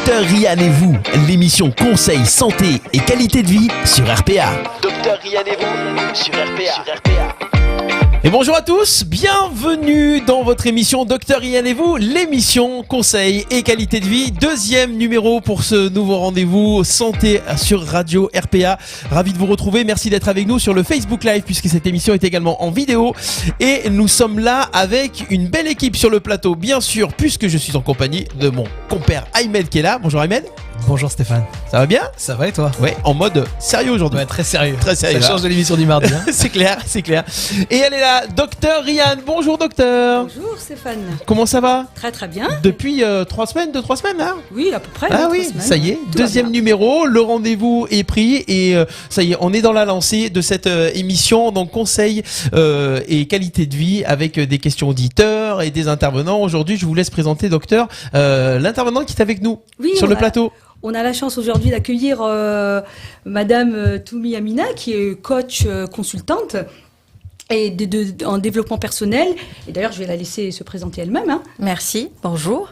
Docteur Ryan et vous, l'émission Conseil, Santé et Qualité de Vie sur RPA. Docteur Ryan et vous sur RPA. Et bonjour à tous, bienvenue dans votre émission Docteur Ryan et vous, l'émission Conseil et Qualité de Vie, deuxième numéro pour ce nouveau rendez-vous santé sur Radio RPA. Ravi de vous retrouver, merci d'être avec nous sur le Facebook Live puisque cette émission est également en vidéo et nous sommes là avec une belle équipe sur le plateau, bien sûr, puisque je suis en compagnie de mon compère Ahmed qui est là. Bonjour Ahmed. Bonjour Stéphane. Ça va bien ? Ça va et toi ? Ouais, en mode sérieux aujourd'hui. Ouais, très sérieux. Très sérieux. Ça change de l'émission du mardi. Hein. C'est clair. Et elle est là, Docteur Ryan. Bonjour docteur. Bonjour Stéphane. Comment ça va ? Très bien. Depuis 3 semaines, 2-3 semaines là ? Oui, à peu près. Ah oui, ça y est, deuxième numéro, le rendez-vous est pris et ça y est, on est dans la lancée de cette émission, donc conseil et qualité de vie avec des questions auditeurs et des intervenants. Aujourd'hui, je vous laisse présenter docteur l'intervenant qui est avec nous sur le plateau. On a la chance aujourd'hui d'accueillir Madame Toumi Amina, qui est coach consultante et en développement personnel. Et d'ailleurs, je vais la laisser se présenter elle-même. Hein. Merci, bonjour.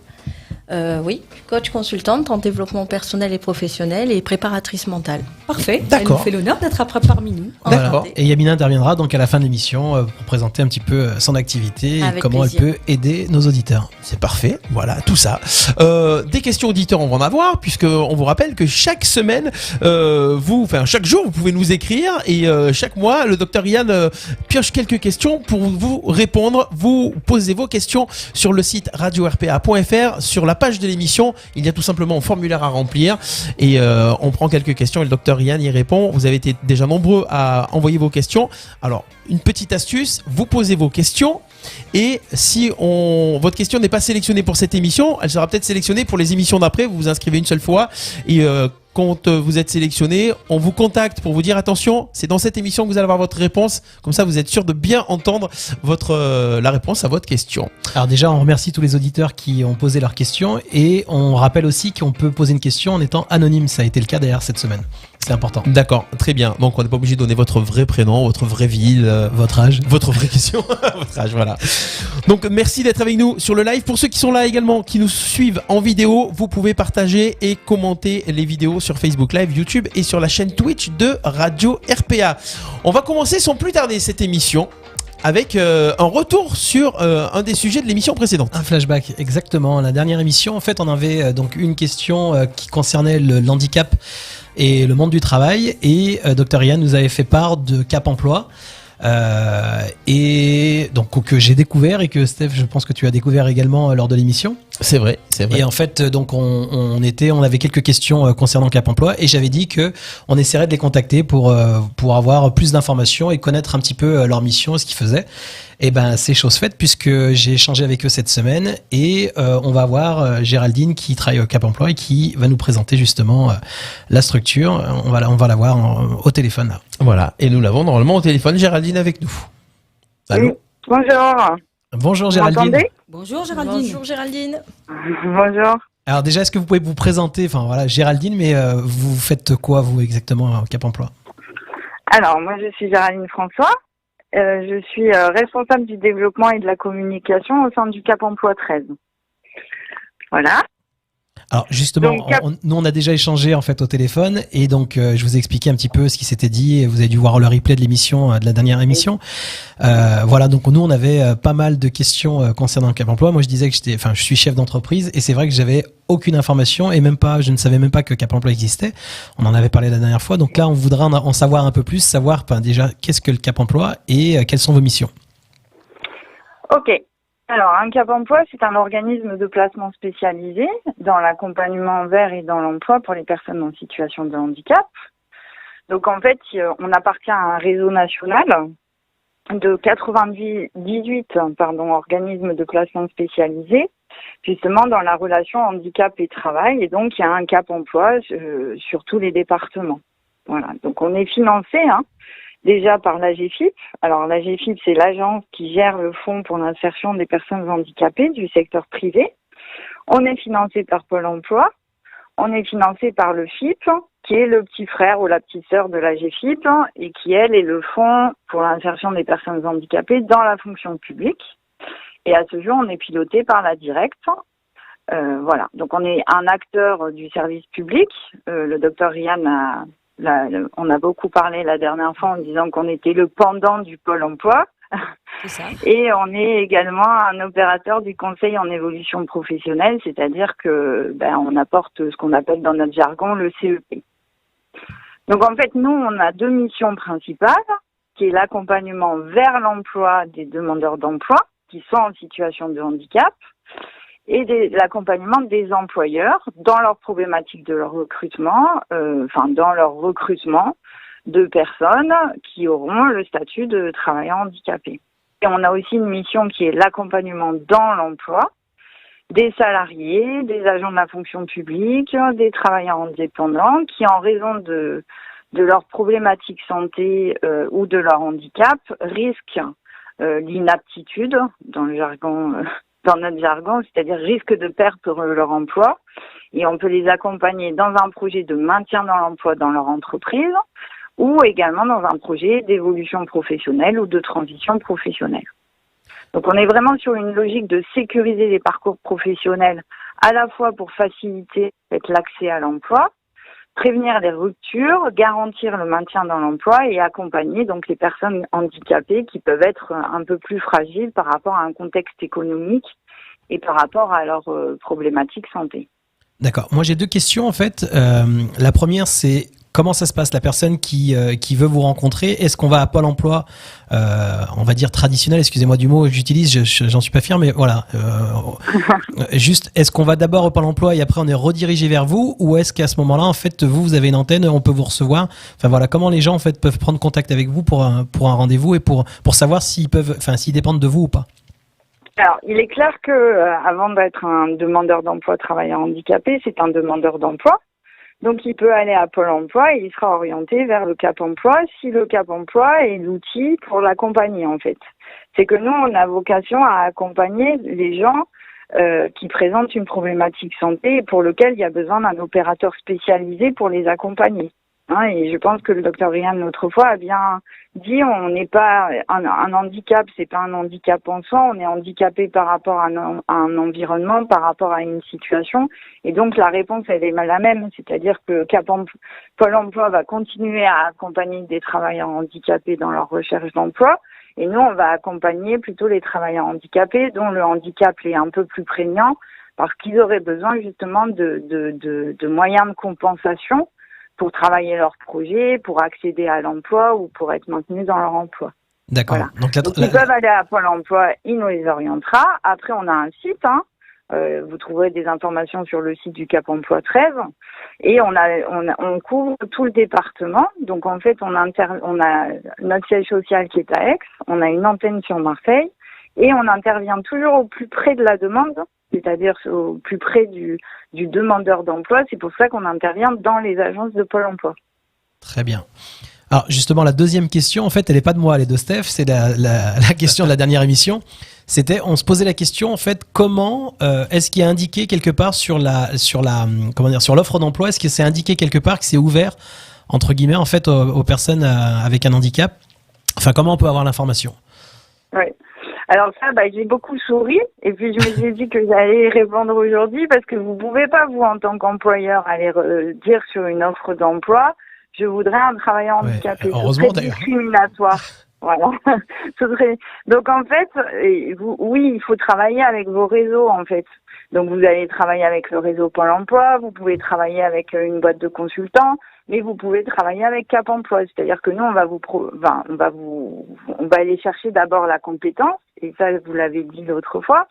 Oui, coach consultante en développement personnel et professionnel et préparatrice mentale. Parfait, D'accord. Elle nous fait l'honneur d'être parmi nous. D'accord. Et Yamina interviendra donc à la fin de l'émission pour présenter un petit peu son activité et comment elle peut aider nos auditeurs. C'est parfait, voilà, tout ça. Des questions auditeurs, on va en avoir, puisqu'on vous rappelle que chaque semaine, chaque jour, vous pouvez nous écrire et chaque mois, le docteur Ryan pioche quelques questions pour vous répondre. Vous posez vos questions sur le site radio-rpa.fr, sur la page de l'émission, il y a tout simplement un formulaire à remplir et on prend quelques questions et le docteur Ryan y répond. Vous avez été déjà nombreux à envoyer vos questions. Alors, une petite astuce, vous posez vos questions et si votre question n'est pas sélectionnée pour cette émission, elle sera peut-être sélectionnée pour les émissions d'après. Vous vous inscrivez une seule fois et quand vous êtes sélectionné, on vous contacte pour vous dire attention, c'est dans cette émission que vous allez avoir votre réponse. Comme ça, vous êtes sûr de bien entendre la réponse à votre question. Alors déjà, on remercie tous les auditeurs qui ont posé leurs questions et on rappelle aussi qu'on peut poser une question en étant anonyme. Ça a été le cas d'ailleurs cette semaine. C'est important. D'accord, très bien. Donc on n'est pas obligé de donner votre vrai prénom, votre vraie ville, votre âge, votre vraie question, votre âge, voilà. Donc merci d'être avec nous sur le live. Pour ceux qui sont là également, qui nous suivent en vidéo, vous pouvez partager et commenter les vidéos sur Facebook Live, YouTube et sur la chaîne Twitch de Radio RPA. On va commencer sans plus tarder cette émission avec un retour sur un des sujets de l'émission précédente. Un flashback, exactement. La dernière émission, en fait, on avait donc une question qui concernait le handicap et le monde du travail et Dr Ryan nous avait fait part de Cap Emploi et donc que j'ai découvert et que Steph, je pense que tu as découvert également lors de l'émission. C'est vrai. Et en fait, donc on avait quelques questions concernant Cap Emploi et j'avais dit que on essaierait de les contacter pour avoir plus d'informations et connaître un petit peu leur mission, ce qu'ils faisaient. Et ben c'est chose faite puisque j'ai échangé avec eux cette semaine et on va voir Géraldine qui travaille au Cap Emploi et qui va nous présenter justement la structure. On va la voir au téléphone là. Voilà, et nous l'avons normalement au téléphone, Géraldine avec nous. Allô. Oui. Bonjour. Bonjour Géraldine. Vous m'entendez ? Bonjour Géraldine. Bonjour Géraldine. Bonjour. Alors déjà, est-ce que vous pouvez vous présenter, enfin voilà, Géraldine, mais vous faites quoi vous exactement au Cap Emploi ? Alors moi je suis Géraldine François. Je suis responsable du développement et de la communication au sein du Cap Emploi 13. Voilà. Alors justement, Donc, nous on a déjà échangé en fait au téléphone et donc je vous ai expliqué un petit peu ce qui s'était dit et vous avez dû voir le replay de l'émission, de la dernière émission. Voilà, donc nous on avait pas mal de questions concernant le Cap Emploi. Moi je disais que je suis chef d'entreprise et c'est vrai que j'avais aucune information et je ne savais même pas que Cap Emploi existait. On en avait parlé la dernière fois. Donc là on voudra en savoir un peu plus, savoir déjà qu'est-ce que le Cap Emploi et quelles sont vos missions. Ok. Alors, un Cap Emploi, c'est un organisme de placement spécialisé dans l'accompagnement vers et dans l'emploi pour les personnes en situation de handicap. Donc, en fait, on appartient à un réseau national de 98 organismes de placement spécialisés, justement dans la relation handicap et travail. Et donc, il y a un Cap Emploi sur tous les départements. Voilà. Donc, on est financé, déjà par l'AGFIP. Alors l'AGFIP, c'est l'agence qui gère le fonds pour l'insertion des personnes handicapées du secteur privé. On est financé par Pôle emploi. On est financé par le FIP, qui est le petit frère ou la petite sœur de l'AGFIP et qui, elle, est le fonds pour l'insertion des personnes handicapées dans la fonction publique. Et à ce jour, on est piloté par la Directe, Voilà. Donc on est un acteur du service public. Le docteur Ryan on a beaucoup parlé la dernière fois en disant qu'on était le pendant du Pôle emploi. C'est ça. Et on est également un opérateur du conseil en évolution professionnelle, c'est-à-dire que on apporte ce qu'on appelle dans notre jargon le CEP. Donc en fait, nous, on a 2 missions principales, qui est l'accompagnement vers l'emploi des demandeurs d'emploi qui sont en situation de handicap et l'accompagnement des employeurs dans leur problématique de leur recrutement, dans leur recrutement de personnes qui auront le statut de travailleur handicapé. Et on a aussi une mission qui est l'accompagnement dans l'emploi des salariés, des agents de la fonction publique, des travailleurs indépendants qui, en raison de leur problématique santé ou de leur handicap, risquent l'inaptitude, dans le jargon, dans notre jargon, c'est-à-dire risquent de perdre leur emploi. Et on peut les accompagner dans un projet de maintien dans l'emploi dans leur entreprise ou également dans un projet d'évolution professionnelle ou de transition professionnelle. Donc on est vraiment sur une logique de sécuriser les parcours professionnels à la fois pour faciliter l'accès à l'emploi, prévenir les ruptures, garantir le maintien dans l'emploi et accompagner donc les personnes handicapées qui peuvent être un peu plus fragiles par rapport à un contexte économique et par rapport à leurs problématiques santé. D'accord. Moi, j'ai 2 questions en fait. La première, c'est comment ça se passe, la personne qui veut vous rencontrer? Est-ce qu'on va à Pôle emploi, on va dire traditionnel, excusez-moi du mot que j'utilise, j'en suis pas fier, mais voilà. Juste, est-ce qu'on va d'abord au Pôle emploi et après on est redirigé vers vous, ou est-ce qu'à ce moment-là, en fait, vous avez une antenne, on peut vous recevoir? Enfin voilà, comment les gens en fait peuvent prendre contact avec vous pour un rendez-vous et pour savoir s'ils dépendent de vous ou pas? Alors, il est clair que avant d'être un demandeur d'emploi travailleur handicapé, c'est un demandeur d'emploi. Donc, il peut aller à Pôle emploi et il sera orienté vers le Cap emploi si le Cap emploi est l'outil pour l'accompagner, en fait. C'est que nous, on a vocation à accompagner les gens qui présentent une problématique santé et pour lequel il y a besoin d'un opérateur spécialisé pour les accompagner. Et je pense que le docteur Ryan, l'autre fois, a bien dit, on n'est pas un handicap, c'est pas un handicap en soi, on est handicapé par rapport à un environnement, par rapport à une situation. Et donc, la réponse, elle est la même. C'est-à-dire que Pôle emploi va continuer à accompagner des travailleurs handicapés dans leur recherche d'emploi. Et nous, on va accompagner plutôt les travailleurs handicapés dont le handicap est un peu plus prégnant parce qu'ils auraient besoin justement de moyens de compensation pour travailler leur projet, pour accéder à l'emploi ou pour être maintenus dans leur emploi. D'accord. Voilà. Donc ils peuvent aller à Pôle emploi, il nous les orientera. Après, on a un site, vous trouverez des informations sur le site du Cap emploi 13. Et on couvre tout le département. Donc en fait, on a notre siège social qui est à Aix, on a une antenne sur Marseille et on intervient toujours au plus près de la demande, c'est-à-dire au plus près du demandeur d'emploi. C'est pour ça qu'on intervient dans les agences de Pôle emploi. Très bien. Alors justement, la deuxième question, en fait, elle n'est pas de moi, elle est de Steph. C'est la question de la dernière émission. On se posait la question, en fait, comment est-ce qu'il y a indiqué quelque part sur l'offre d'emploi, est-ce que c'est indiqué quelque part que c'est ouvert entre guillemets en fait aux personnes avec un handicap? Enfin, comment on peut avoir l'information? Oui. Alors ça, j'ai beaucoup souri et puis je me suis dit que j'allais y répondre aujourd'hui parce que vous pouvez pas, vous, en tant qu'employeur, aller dire sur une offre d'emploi, je voudrais un travailleur handicapé. Heureusement c'est d'ailleurs. Discriminatoire. Voilà. Donc en fait, oui, il faut travailler avec vos réseaux en fait. Donc vous allez travailler avec le réseau Pôle emploi, vous pouvez travailler avec une boîte de consultants, mais vous pouvez travailler avec Cap emploi. C'est-à-dire que nous, on va aller chercher d'abord la compétence, et ça, vous l'avez dit l'autre fois.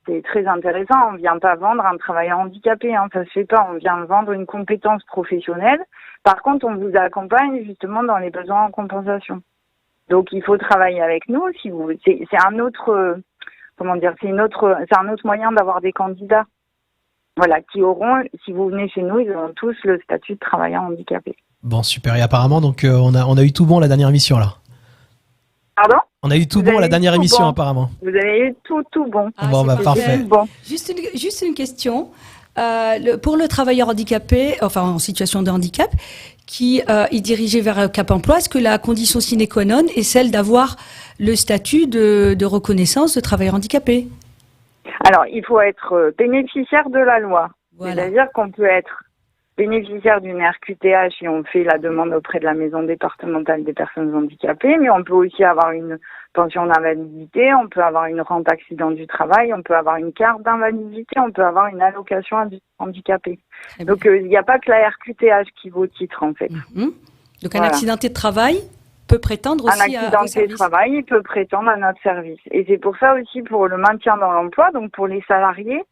C'est très intéressant. On vient pas vendre un travailleur handicapé, ça se fait pas. On vient vendre une compétence professionnelle. Par contre, on vous accompagne justement dans les besoins en compensation. Donc, il faut travailler avec nous. C'est un autre, c'est un autre moyen d'avoir des candidats. Voilà, qui auront, si vous venez chez nous, ils auront tous le statut de travailleur handicapé. Bon, super. Et apparemment, donc, on a eu tout bon la dernière émission, là. Pardon ? On a eu tout bon la dernière émission, apparemment. Vous avez eu tout bon. Bon, parfait. Bon. Juste une question. Pour le travailleur handicapé, enfin en situation de handicap, qui est dirigé vers Cap emploi, est-ce que la condition sine qua non est celle d'avoir le statut de reconnaissance de travailleur handicapé? Alors, il faut être bénéficiaire de la loi. Voilà. C'est-à-dire qu'on peut être bénéficiaire d'une RQTH et on fait la demande auprès de la maison départementale des personnes handicapées, mais on peut aussi avoir une pension d'invalidité, on peut avoir une rente accident du travail, on peut avoir une carte d'invalidité, on peut avoir une allocation handicapé. Donc, il n'y a pas que la RQTH qui vaut titre, en fait. Donc, un accidenté de travail peut prétendre aussi un accidenté de travail, il peut prétendre à notre service. Et c'est pour ça aussi, pour le maintien dans l'emploi, donc pour les salariés,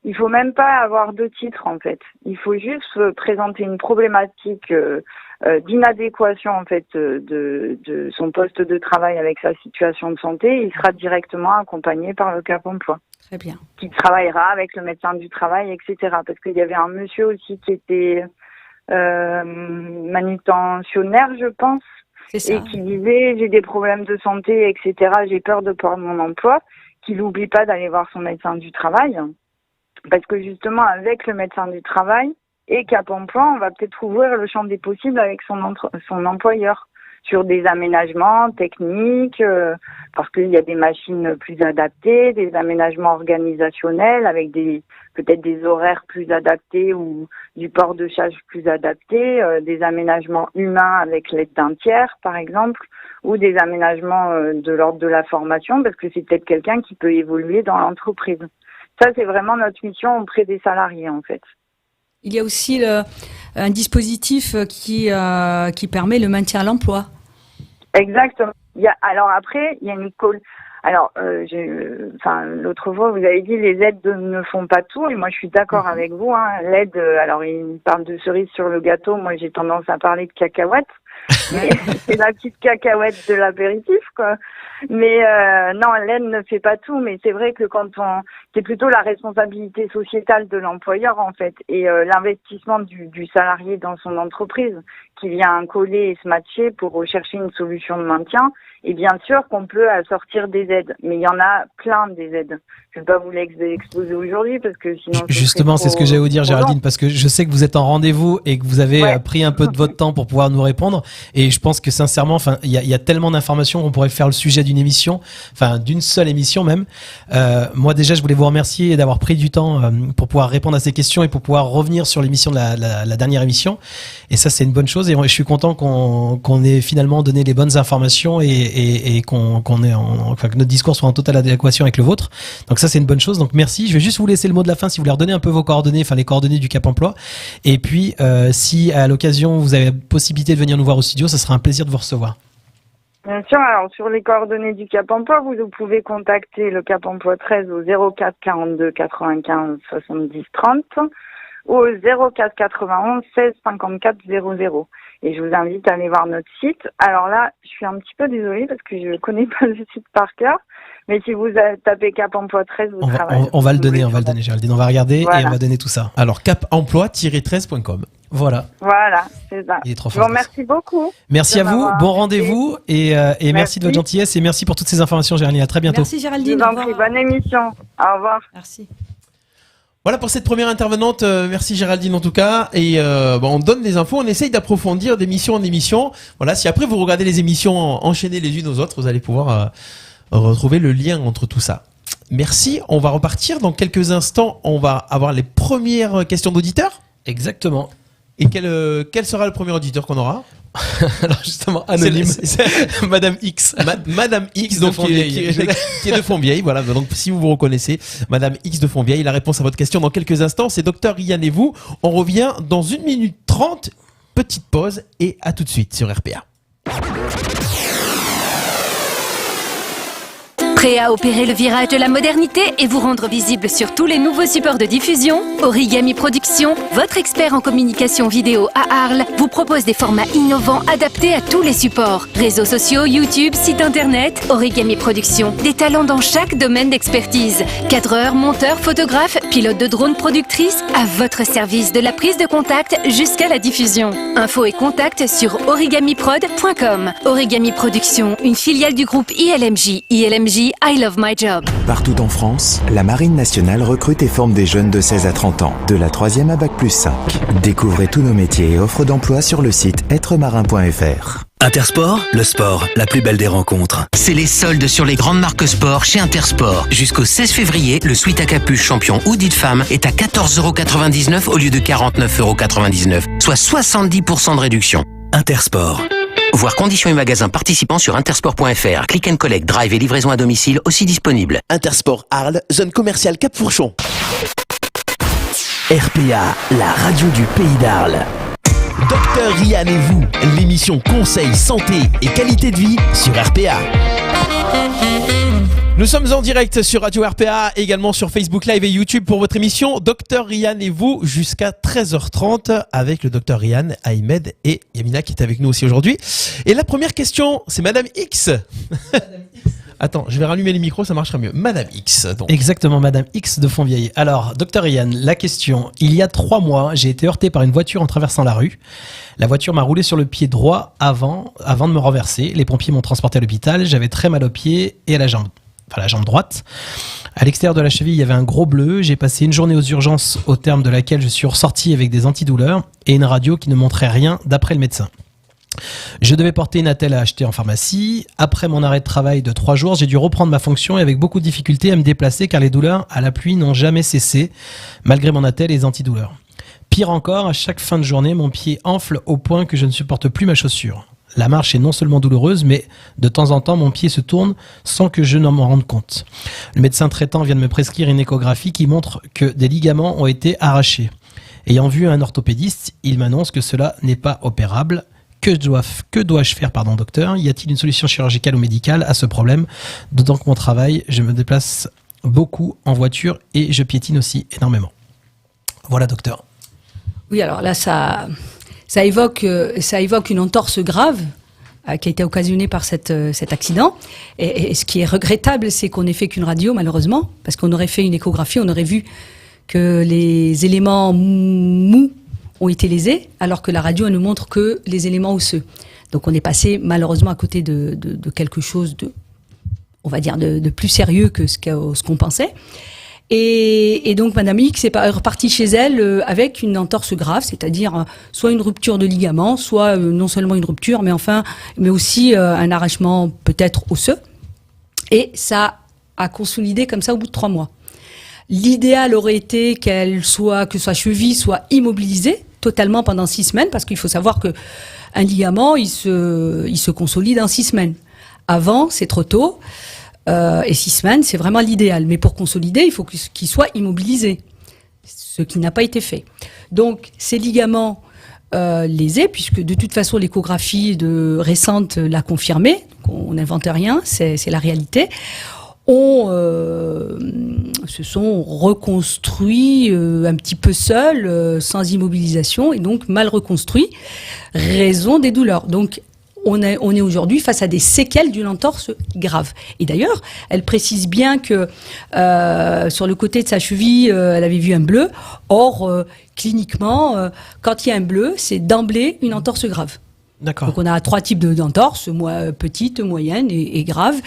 il faut même pas avoir de titre, en fait. Il faut juste présenter une problématique d'inadéquation, en fait, de son poste de travail avec sa situation de santé. Il sera directement accompagné par le Cap Emploi. Très bien. Qui travaillera avec le médecin du travail, etc. Parce qu'il y avait un monsieur aussi qui était manutentionnaire, je pense, et qui disait j'ai des problèmes de santé, etc. J'ai peur de perdre mon emploi. Qu'il n'oublie pas d'aller voir son médecin du travail. Parce que justement, avec le médecin du travail et Cap Emploi, on va peut-être ouvrir le champ des possibles avec son employeur sur des aménagements techniques, parce qu'il y a des machines plus adaptées, des aménagements organisationnels avec peut-être des horaires plus adaptés ou du port de charge plus adapté, des aménagements humains avec l'aide d'un tiers, par exemple, ou des aménagements de l'ordre de la formation, parce que c'est peut-être quelqu'un qui peut évoluer dans l'entreprise. Ça, c'est vraiment notre mission auprès des salariés, en fait. Il y a aussi un dispositif qui permet le maintien à l'emploi. Exactement. Alors après, il y a une Alors, l'autre fois, vous avez dit les aides ne font pas tout, et moi je suis d'accord avec vous. L'aide, alors il parle de cerise sur le gâteau, moi j'ai tendance à parler de cacahuètes. Mais c'est la petite cacahuète de l'apéritif, quoi. Mais non, l'aide ne fait pas tout, mais c'est vrai que c'est plutôt la responsabilité sociétale de l'employeur, en fait, et l'investissement du salarié dans son entreprise qui vient coller et se matcher pour rechercher une solution de maintien. Et bien sûr qu'on peut sortir des aides, mais il y en a plein des aides. Je ne vais pas vous l'exposer aujourd'hui parce que sinon... Justement, c'est ce que j'allais vous dire, Géraldine, parce que je sais que vous êtes en rendez-vous et que vous avez pris un peu de votre temps pour pouvoir nous répondre. Et je pense que sincèrement, il y a tellement d'informations qu'on pourrait faire le sujet d'une émission, d'une seule émission même. Moi déjà, je voulais vous remercier d'avoir pris du temps pour pouvoir répondre à ces questions et pour pouvoir revenir sur l'émission de la dernière émission. Et ça, c'est une bonne chose. Et je suis content qu'on ait finalement donné les bonnes informations et que notre discours soit en totale adéquation avec le vôtre. Donc ça, c'est une bonne chose. Donc merci. Je vais juste vous laisser le mot de la fin si vous voulez redonner un peu vos coordonnées, les coordonnées du Cap Emploi. Et puis, si à l'occasion vous avez la possibilité de venir nous voir au studio, ça sera un plaisir de vous recevoir. Bien sûr. Alors sur les coordonnées du Cap Emploi, vous pouvez contacter le Cap Emploi 13 au 04 42 95 70 30 ou au 04 91 16 54 00. Et je vous invite à aller voir notre site. Alors là, je suis un petit peu désolée parce que je ne connais pas le site par cœur. Mais si vous tapez Cap Emploi 13, vous travaillez. On va le donner, Géraldine. On va regarder et on va donner tout ça. Alors, capemploi-13.com. Voilà. Voilà, c'est ça. Il est trop fort. Merci beaucoup. Merci à vous. Bon rendez-vous et merci de votre gentillesse et merci pour toutes ces informations, Géraldine. À très bientôt. Merci, Géraldine. Au revoir. Bonne émission. Au revoir. Merci. Voilà pour cette première intervenante. Merci Géraldine en tout cas. Et on donne des infos, on essaye d'approfondir d'émission en émission. Voilà, si après vous regardez les émissions enchaînées les unes aux autres, vous allez pouvoir retrouver le lien entre tout ça. Merci. On va repartir dans quelques instants. On va avoir les premières questions d'auditeurs. Exactement. Et quel sera le premier auditeur qu'on aura? Alors justement, anonyme. C'est Madame X. Madame X, donc, qui est de Fontvieille. Voilà, donc si vous vous reconnaissez, Madame X de Fontvieille, la réponse à votre question dans quelques instants, c'est Docteur Yann et vous. On revient dans 1 minute 30. Petite pause et à tout de suite sur RPA. Prêt à opérer le virage de la modernité et vous rendre visible sur tous les nouveaux supports de diffusion? Origami Productions, votre expert en communication vidéo à Arles, vous propose des formats innovants adaptés à tous les supports. Réseaux sociaux, YouTube, site internet. Origami Productions, des talents dans chaque domaine d'expertise. Cadreurs, monteurs, photographes, pilotes de drones, productrices, à votre service de la prise de contact jusqu'à la diffusion. Infos et contacts sur origamiprod.com. Origami Productions, une filiale du groupe ILMJ. ILMJ, I love my job. Partout en France, la Marine nationale recrute et forme des jeunes de 16 à 30 ans, de la 3e à Bac+5. Découvrez tous nos métiers et offres d'emploi sur le site êtremarin.fr. Intersport, le sport, la plus belle des rencontres. C'est les soldes sur les grandes marques sport chez Intersport. Jusqu'au 16 février, le sweat à capuche champion Hoodie de femme est à 14,99€ au lieu de 49,99€, soit 70% de réduction. Intersport. Voir conditions et magasins participants sur intersport.fr. Click and collect, drive et livraison à domicile aussi disponible. Intersport Arles, zone commerciale Cap-Fourchon. RPA, la radio du pays d'Arles. Docteur Ryan et vous, l'émission Conseil, Santé et Qualité de Vie sur RPA. Nous sommes en direct sur Radio RPA, également sur Facebook Live et YouTube pour votre émission Docteur Ryan et vous jusqu'à 13h30 avec le Docteur Ryan, Ahmed et Yamina qui est avec nous aussi aujourd'hui. Et la première question, c'est Madame X. Attends, je vais rallumer les micros, ça marchera mieux. Madame X, donc. Exactement, Madame X de Fontvieille. Alors, Docteur Ryan, la question. Il y a 3 mois, j'ai été heurté par une voiture en traversant la rue. La voiture m'a roulé sur le pied droit avant de me renverser. Les pompiers m'ont transporté à l'hôpital. J'avais très mal au pied et à la jambe droite. À l'extérieur de la cheville, il y avait un gros bleu. J'ai passé une journée aux urgences au terme de laquelle je suis ressorti avec des antidouleurs et une radio qui ne montrait rien d'après le médecin. Je devais porter une attelle à acheter en pharmacie. Après mon arrêt de travail de 3 jours, j'ai dû reprendre ma fonction et avec beaucoup de difficultés à me déplacer car les douleurs à la pluie n'ont jamais cessé, malgré mon attelle et les antidouleurs. Pire encore, à chaque fin de journée, mon pied enfle au point que je ne supporte plus ma chaussure. La marche est non seulement douloureuse, mais de temps en temps, mon pied se tourne sans que je n'en m'en rende compte. Le médecin traitant vient de me prescrire une échographie qui montre que des ligaments ont été arrachés. Ayant vu un orthopédiste, il m'annonce que cela n'est pas opérable. Que dois-je faire, docteur ? Y a-t-il une solution chirurgicale ou médicale à ce problème ? D'autant que mon travail, je me déplace beaucoup en voiture et je piétine aussi énormément. Voilà, docteur. Oui, alors là, ça évoque une entorse grave qui a été occasionnée par cet accident. Et ce qui est regrettable, c'est qu'on n'ait fait qu'une radio, malheureusement, parce qu'on aurait fait une échographie, on aurait vu que les éléments mous ont été lésés, alors que la radio elle ne montre que les éléments osseux. Donc on est passé malheureusement à côté de quelque chose on va dire de plus sérieux que ce qu'on pensait. Et donc Madame X est repartie chez elle avec une entorse grave, c'est-à-dire soit une rupture de ligament, soit non seulement une rupture, mais aussi un arrachement peut-être osseux. Et ça a consolidé comme ça au bout de 3 mois. L'idéal aurait été que sa cheville soit immobilisée totalement pendant 6 semaines, parce qu'il faut savoir que un ligament, il se consolide en 6 semaines. Avant, c'est trop tôt, et 6 semaines, c'est vraiment l'idéal. Mais pour consolider, il faut qu'il soit immobilisé, ce qui n'a pas été fait. Donc, ces ligaments lésés, puisque de toute façon, l'échographie récente l'a confirmé, donc on n'invente rien, c'est la réalité. Se sont reconstruits un petit peu seuls, sans immobilisation, et donc mal reconstruits, raison des douleurs. Donc, on est aujourd'hui face à des séquelles d'une entorse grave. Et d'ailleurs, elle précise bien que sur le côté de sa cheville, elle avait vu un bleu. Or, cliniquement, quand il y a un bleu, c'est d'emblée une entorse grave. D'accord. Donc, on a 3 types d'entorses, petite, moyenne et grave.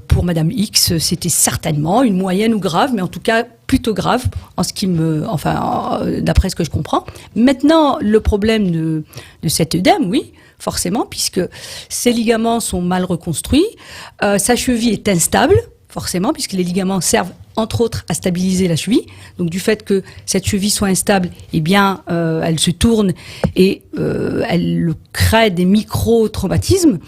Pour Madame X, c'était certainement une moyenne ou grave, mais en tout cas plutôt grave, d'après ce que je comprends. Maintenant, le problème de cet œdème, oui, forcément, puisque ses ligaments sont mal reconstruits, sa cheville est instable, forcément, puisque les ligaments servent entre autres à stabiliser la cheville. Donc du fait que cette cheville soit instable, elle se tourne et elle crée des micro-traumatismes.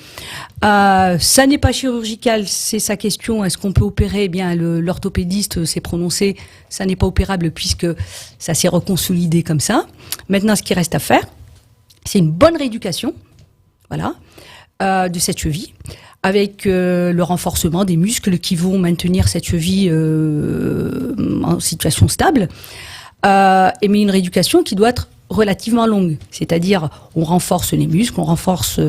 Ça n'est pas chirurgical, c'est sa question. Est-ce qu'on peut opérer ? L'orthopédiste s'est prononcé, ça n'est pas opérable puisque ça s'est reconsolidé comme ça. Maintenant, ce qui reste à faire, c'est une bonne rééducation, de cette cheville, avec le renforcement des muscles qui vont maintenir cette cheville en situation stable, mais une rééducation qui doit être relativement longue, c'est-à-dire on renforce les muscles, on renforce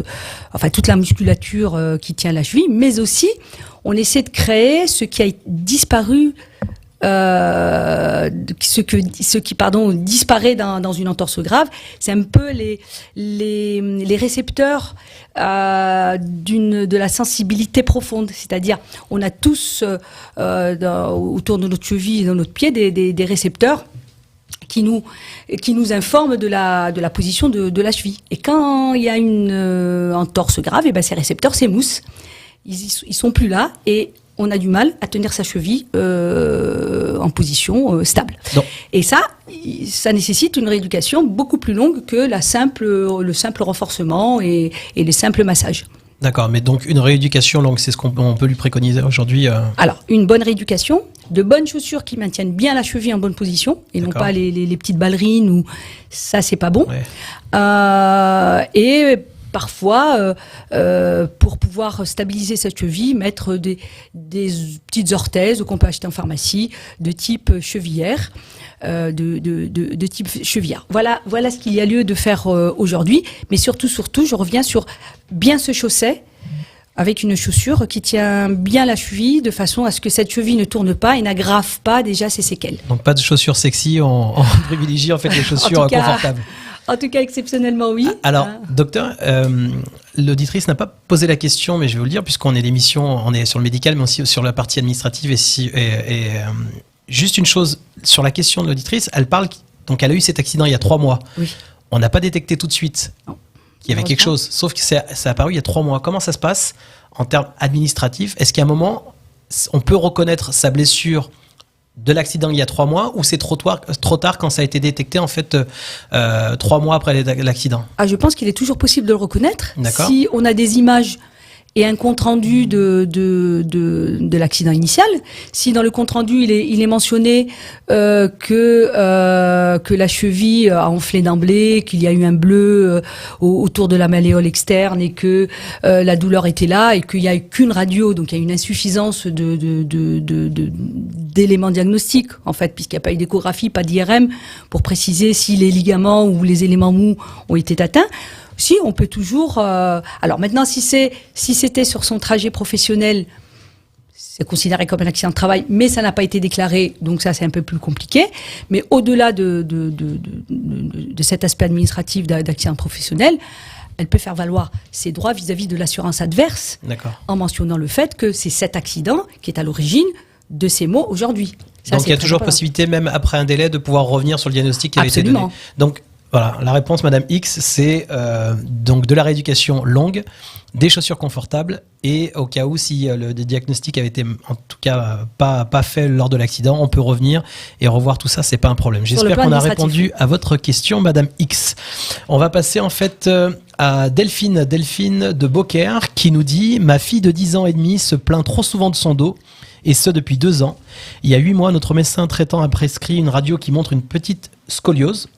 toute la musculature qui tient la cheville, mais aussi on essaie de créer ce qui a disparu, ce qui disparaît dans une entorse grave. C'est un peu les récepteurs de la sensibilité profonde, c'est-à-dire on a tous autour de notre cheville et dans notre pied des récepteurs qui nous informe de la position de la cheville. Et quand il y a une entorse grave, et ben ces récepteurs s'émoussent. Ils sont plus là et on a du mal à tenir sa cheville en position stable. Non. Et ça nécessite une rééducation beaucoup plus longue que le simple renforcement et les simples massages. D'accord, mais donc une rééducation longue, c'est ce qu'on peut lui préconiser aujourd'hui Alors, une bonne rééducation, de bonnes chaussures qui maintiennent bien la cheville en bonne position, et non pas les petites ballerines, ou ça, c'est pas bon. Ouais. Et parfois, pour pouvoir stabiliser cette cheville, mettre des petites orthèses qu'on peut acheter en pharmacie, de type chevillère. De type chevillard. Voilà ce qu'il y a lieu de faire aujourd'hui. Mais surtout, je reviens sur bien se chausser avec une chaussure qui tient bien la cheville de façon à ce que cette cheville ne tourne pas et n'aggrave pas déjà ses séquelles. Donc pas de chaussures sexy, on privilégie en fait les chaussures confortables. En tout cas, exceptionnellement, oui. Alors, docteur, l'auditrice n'a pas posé la question, mais je vais vous le dire, puisqu'on est l'émission, on est sur le médical, mais aussi sur la partie administrative et juste une chose sur la question de l'auditrice, elle a eu cet accident il y a 3 mois. Oui. On n'a pas détecté tout de suite qu'il y avait quelque chose, sauf que ça a apparu il y a 3 mois. Comment ça se passe en termes administratifs? Est-ce qu'à un moment, on peut reconnaître sa blessure de l'accident il y a 3 mois ou c'est trop tard quand ça a été détecté en fait 3 mois après l'accident? Je pense qu'il est toujours possible de le reconnaître. D'accord. Si on a des images et un compte-rendu de l'accident initial. Si dans le compte-rendu, il est mentionné que la cheville a enflé d'emblée, qu'il y a eu un bleu autour de la malléole externe et que la douleur était là et qu'il n'y a eu qu'une radio, donc il y a une insuffisance d'éléments diagnostiques, en fait, puisqu'il n'y a pas eu d'échographie, pas d'IRM, pour préciser si les ligaments ou les éléments mous ont été atteints. Si, on peut toujours... alors maintenant, si c'était sur son trajet professionnel, c'est considéré comme un accident de travail, mais ça n'a pas été déclaré, donc ça, c'est un peu plus compliqué. Mais au-delà de cet aspect administratif d'accident professionnel, elle peut faire valoir ses droits vis-à-vis de l'assurance adverse, en mentionnant le fait que c'est cet accident qui est à l'origine de ces maux aujourd'hui. Ça, donc il y a toujours possibilité, même après un délai, de pouvoir revenir sur le diagnostic qui avait été donné. Donc, voilà, la réponse, Madame X, c'est donc de la rééducation longue, des chaussures confortables et au cas où si le diagnostic avait été en tout cas pas fait lors de l'accident, on peut revenir et revoir tout ça, c'est pas un problème. J'espère qu'on a répondu à votre question, Madame X. On va passer en fait à Delphine de Beaucaire qui nous dit « Ma fille de 10 ans et demi se plaint trop souvent de son dos. Et ce depuis 2 ans. Il y a 8 mois, notre médecin traitant a prescrit une radio qui montre une petite scoliose.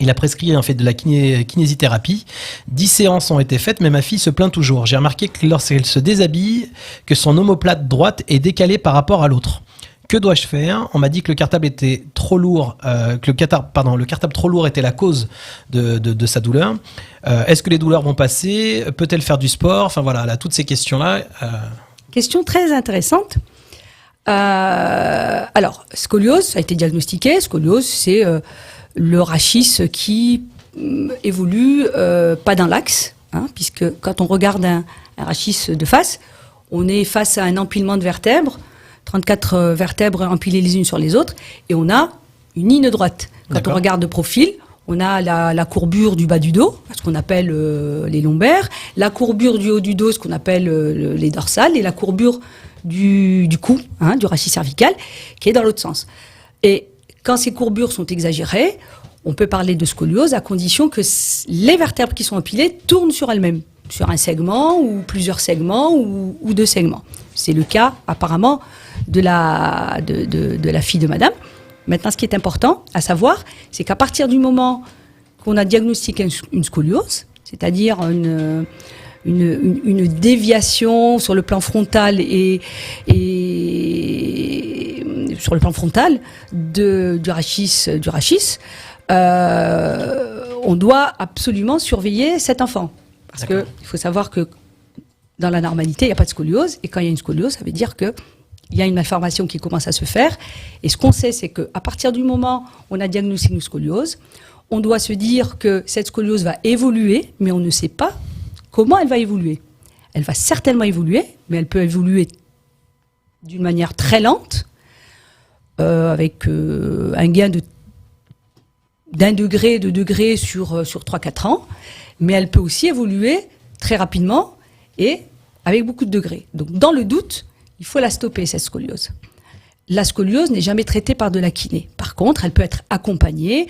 Il a prescrit en fait de la kinésithérapie. 10 séances ont été faites, mais ma fille se plaint toujours. J'ai remarqué que lorsqu'elle se déshabille, que son omoplate droite est décalée par rapport à l'autre. Que dois-je faire ? On m'a dit que le cartable était trop lourd, le cartable trop lourd était la cause de sa douleur. Est-ce que les douleurs vont passer ? Peut-elle faire du sport ? Enfin voilà, là, toutes ces questions-là. Question très intéressante. Alors, scoliose, ça a été diagnostiqué. Scoliose, c'est le rachis qui évolue pas dans l'axe, puisque quand on regarde un rachis de face, on est face à un empilement de vertèbres, 34 vertèbres empilées les unes sur les autres, et on a une ligne droite. Quand on regarde de profil, on a la courbure du bas du dos, ce qu'on appelle les lombaires, la courbure du haut du dos, ce qu'on appelle les dorsales, et la courbure du cou, du rachis cervical, qui est dans l'autre sens. Et quand ces courbures sont exagérées, on peut parler de scoliose à condition que les vertèbres qui sont empilées tournent sur elles-mêmes, sur un segment ou plusieurs segments ou 2 segments. C'est le cas apparemment de la fille de madame. Maintenant, ce qui est important à savoir, c'est qu'à partir du moment qu'on a diagnostiqué une scoliose, c'est-à-dire une déviation sur le plan frontal et sur le plan frontal du rachis, on doit absolument surveiller cet enfant. Parce qu'il faut savoir que dans la normalité, il n'y a pas de scoliose. Et quand il y a une scoliose, ça veut dire qu'il y a une malformation qui commence à se faire. Et ce qu'on sait, c'est qu'à partir du moment où on a diagnostiqué une scoliose, on doit se dire que cette scoliose va évoluer, mais on ne sait pas comment elle va évoluer. Elle va certainement évoluer, mais elle peut évoluer d'une manière très lente, avec un gain de d'1 degré, 2 degrés sur 3-4 ans, mais elle peut aussi évoluer très rapidement et avec beaucoup de degrés. Donc, dans le doute, il faut la stopper, cette scoliose. La scoliose n'est jamais traitée par de la kiné. Par contre, elle peut être accompagnée,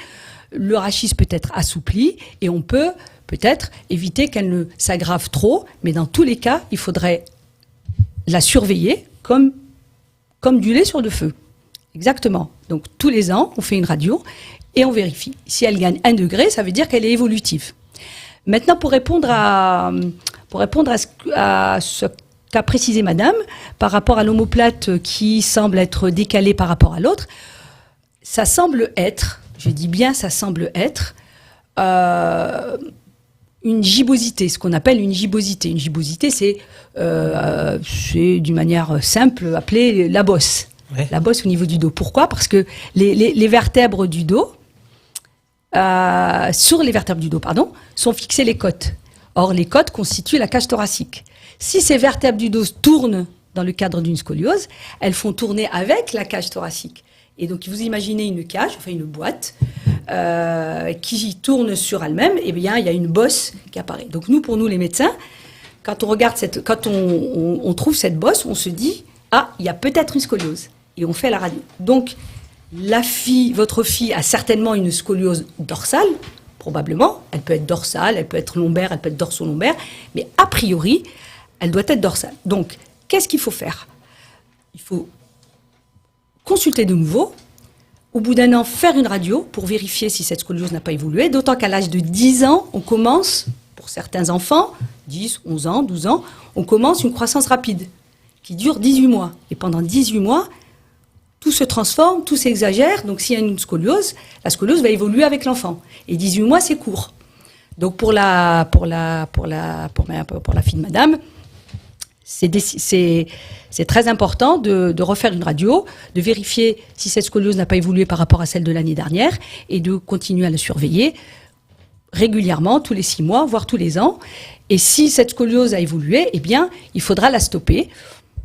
le rachis peut être assoupli et on peut peut-être éviter qu'elle ne s'aggrave trop, mais dans tous les cas, il faudrait la surveiller comme du lait sur le feu. Exactement. Donc, tous les ans, on fait une radio et on vérifie. Si elle gagne 1 degré, ça veut dire qu'elle est évolutive. Maintenant, pour répondre à ce qu'a précisé madame, par rapport à l'omoplate qui semble être décalée par rapport à l'autre, ça semble être, je dis bien ça semble être, une gibbosité, ce qu'on appelle une gibbosité. Une gibbosité, c'est d'une manière simple appelé la bosse. Ouais. La bosse au niveau du dos. Pourquoi ? Parce que les vertèbres du dos, sur les vertèbres du dos, sont fixées les côtes. Or, les côtes constituent la cage thoracique. Si ces vertèbres du dos tournent dans le cadre d'une scoliose, elles font tourner avec la cage thoracique. Et donc, vous imaginez une cage, enfin une boîte, qui tourne sur elle-même, et bien, il y a une bosse qui apparaît. Donc, pour nous, les médecins, quand on regarde quand on trouve cette bosse, on se dit, il y a peut-être une scoliose. Et on fait la radio. Donc, votre fille a certainement une scoliose dorsale, probablement. Elle peut être dorsale, elle peut être lombaire, elle peut être dorso-lombaire, mais a priori, elle doit être dorsale. Donc, qu'est-ce qu'il faut faire ? Il faut consulter de nouveau, au bout d'1 an, faire une radio pour vérifier si cette scoliose n'a pas évolué, d'autant qu'à l'âge de 10 ans, on commence, pour certains enfants, 10, 11 ans, 12 ans, on commence une croissance rapide qui dure 18 mois. Et pendant 18 mois, tout se transforme, tout s'exagère. Donc, s'il y a une scoliose, la scoliose va évoluer avec l'enfant. Et 18 mois, c'est court. Donc, pour la fille de madame, c'est très important de refaire une radio, de vérifier si cette scoliose n'a pas évolué par rapport à celle de l'année dernière et de continuer à la surveiller régulièrement, tous les 6 mois, voire tous les ans. Et si cette scoliose a évolué, eh bien, il faudra la stopper.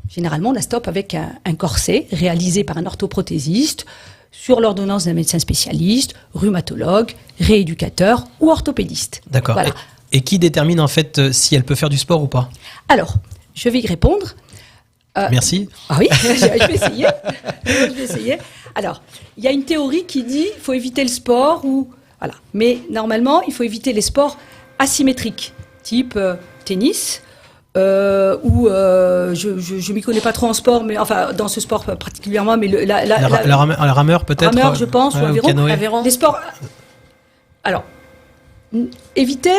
Généralement, on la stoppe avec un corset réalisé par un orthoprothésiste sur l'ordonnance d'un médecin spécialiste, rhumatologue, rééducateur ou orthopédiste. D'accord. Voilà. Et qui détermine en fait si elle peut faire du sport ou pas ? Alors, je vais y répondre. Merci. Ah oui, je vais essayer. Je vais essayer. Alors, il y a une théorie qui dit qu'il faut éviter le sport voilà. Mais normalement, il faut éviter les sports asymétriques, type tennis, je m'y connais pas trop en sport, mais enfin dans ce sport particulièrement, mais la rameur peut-être. Rameur, je pense, ou aviron. Des sports. Alors, éviter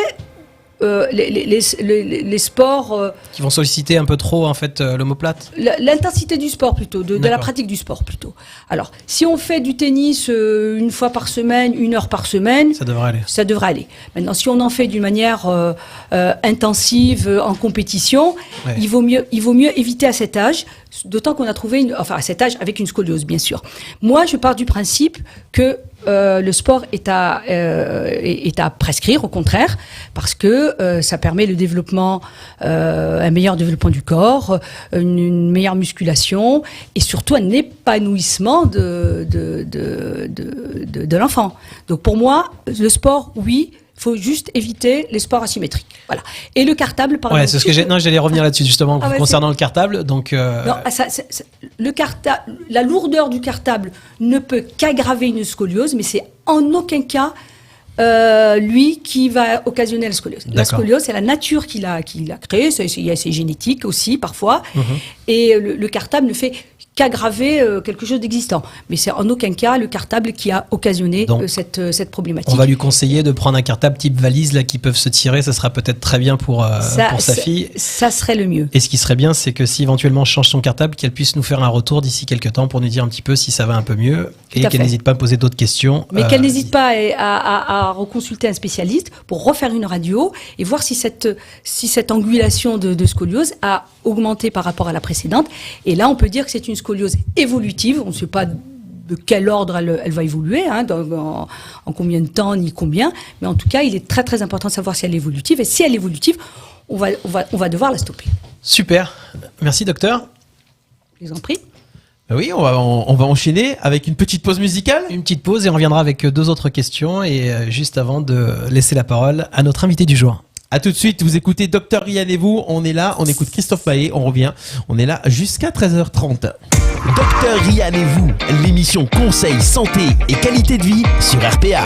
les sports qui vont solliciter un peu trop en fait l'omoplate. L'intensité du sport plutôt, de la pratique du sport plutôt. Alors, si on fait du tennis 1 fois par semaine, 1 heure par semaine, ça devrait aller. Maintenant, si on en fait d'une manière intensive en compétition, ouais. il vaut mieux éviter à cet âge, d'autant qu'on a trouvé à cet âge avec une scoliose bien sûr. Moi, je pars du principe que le sport est à prescrire, au contraire, parce que ça permet le développement, un meilleur développement du corps, une meilleure musculation et surtout un épanouissement de l'enfant. Donc pour moi, le sport, oui. Il faut juste éviter les sports asymétriques. Voilà. Et le cartable, par exemple. Ouais, c'est ce que j'allais revenir là-dessus justement concernant le cartable. Donc non, la lourdeur du cartable ne peut qu'aggraver une scoliose, mais c'est en aucun cas lui qui va occasionner la scoliose. D'accord. La scoliose, c'est la nature qui l'a créée. C'est génétique aussi parfois. Et le cartable ne fait qu'aggraver quelque chose d'existant. Mais c'est en aucun cas le cartable qui a occasionné cette problématique. On va lui conseiller de prendre un cartable type valise là, qui peuvent se tirer, ça sera peut-être très bien pour sa fille. Ça serait le mieux. Et ce qui serait bien, c'est que si éventuellement je change son cartable, qu'elle puisse nous faire un retour d'ici quelques temps pour nous dire un petit peu si ça va un peu mieux et qu'elle n'hésite pas à poser d'autres questions. Mais qu'elle n'hésite pas à reconsulter un spécialiste pour refaire une radio et voir si cette angulation de scoliose a augmenté par rapport à la précédente. Et là, on peut dire que c'est une scoliose évolutive. On ne sait pas de quel ordre elle va évoluer, en combien de temps, ni combien. Mais en tout cas, il est très très important de savoir si elle est évolutive. Et si elle est évolutive, on va devoir la stopper. Super. Merci, docteur. Je vous en prie. Oui, on va enchaîner avec une petite pause musicale. Une petite pause et on reviendra avec 2 autres questions et juste avant de laisser la parole à notre invité du jour. À tout de suite, vous écoutez Dr Ryan et vous, on est là, on écoute Christophe Maé, on revient, on est là jusqu'à 13h30. Dr Ryan et vous, l'émission Conseil, Santé et Qualité de Vie sur RPA.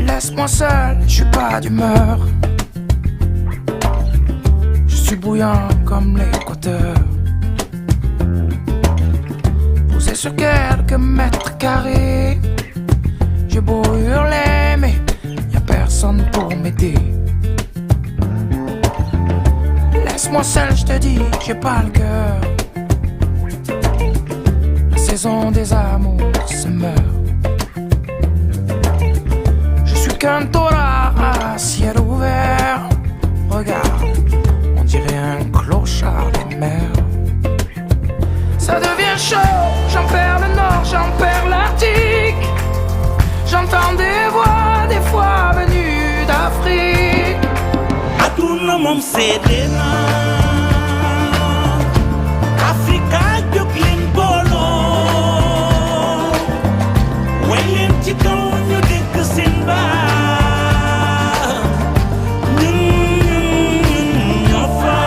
Laisse-moi seul, je suis pas d'humeur. Je suis bouillant comme l'équateur. Posé sur quelques mètres carrés. J'ai beau hurler, mais y'a personne pour m'aider. Laisse-moi seul, je te dis, j'ai pas le cœur. La saison des amours se meurt. Je suis qu'un taureau à ciel ouvert. Regarde, on dirait un clochard des mers. Ça devient chaud, j'en perds le nord, j'en perds l'Arctique. J'entends des voix, des fois venues d'Afrique. Aduna mom sedena Africa joklin bolo Wayen ci kaw ñu dégg seen baat ñun ñoo fa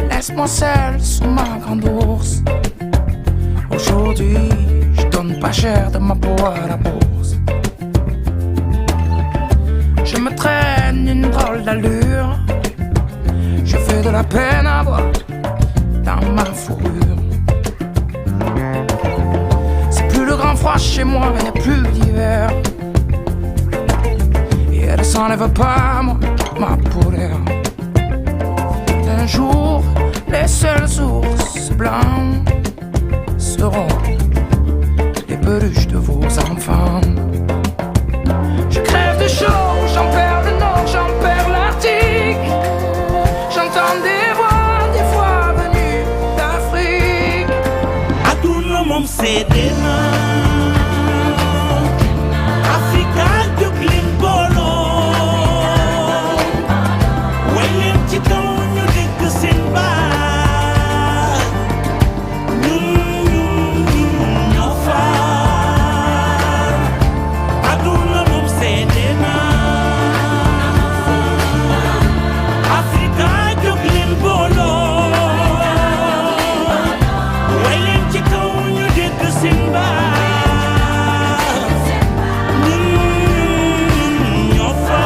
Laisse-moi seul sous ma grande ours. Aujourd'hui, je donne pas cher de ma peau à la bourse. Je me traîne une drôle d'allure. Je fais de la peine à voir dans ma fourrure. C'est plus le grand froid chez moi, il n'y a plus d'hiver. Et elle s'enlève pas, moi, ma pourrière. Un jour, les seuls ours blancs seront les peluches de vos enfants. Je crève de chaud, j'en perds le nord, j'en perds l'Arctique. J'entends des voix, des fois venues d'Afrique. Aduna mom sedena Africa joklin bolo Wayen ci kaw ñu dégg seen baat ñun ñoo fa Aduna mom sedena Africa joklin bolo Wayen ci kaw ñu dégg seen baat ñun ñoo fa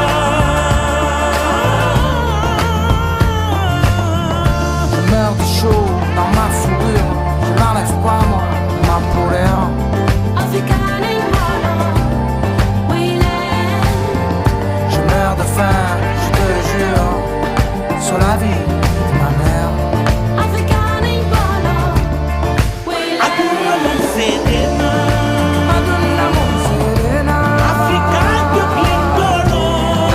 Je meurs de chaud dans ma fourrure. Je n'enlève pas moi ma pourrière. Je meurs de faim, je te le jure, sur la vie de ma mère. Aduna mom sedena Aduna mom sedena Africa joklin bolo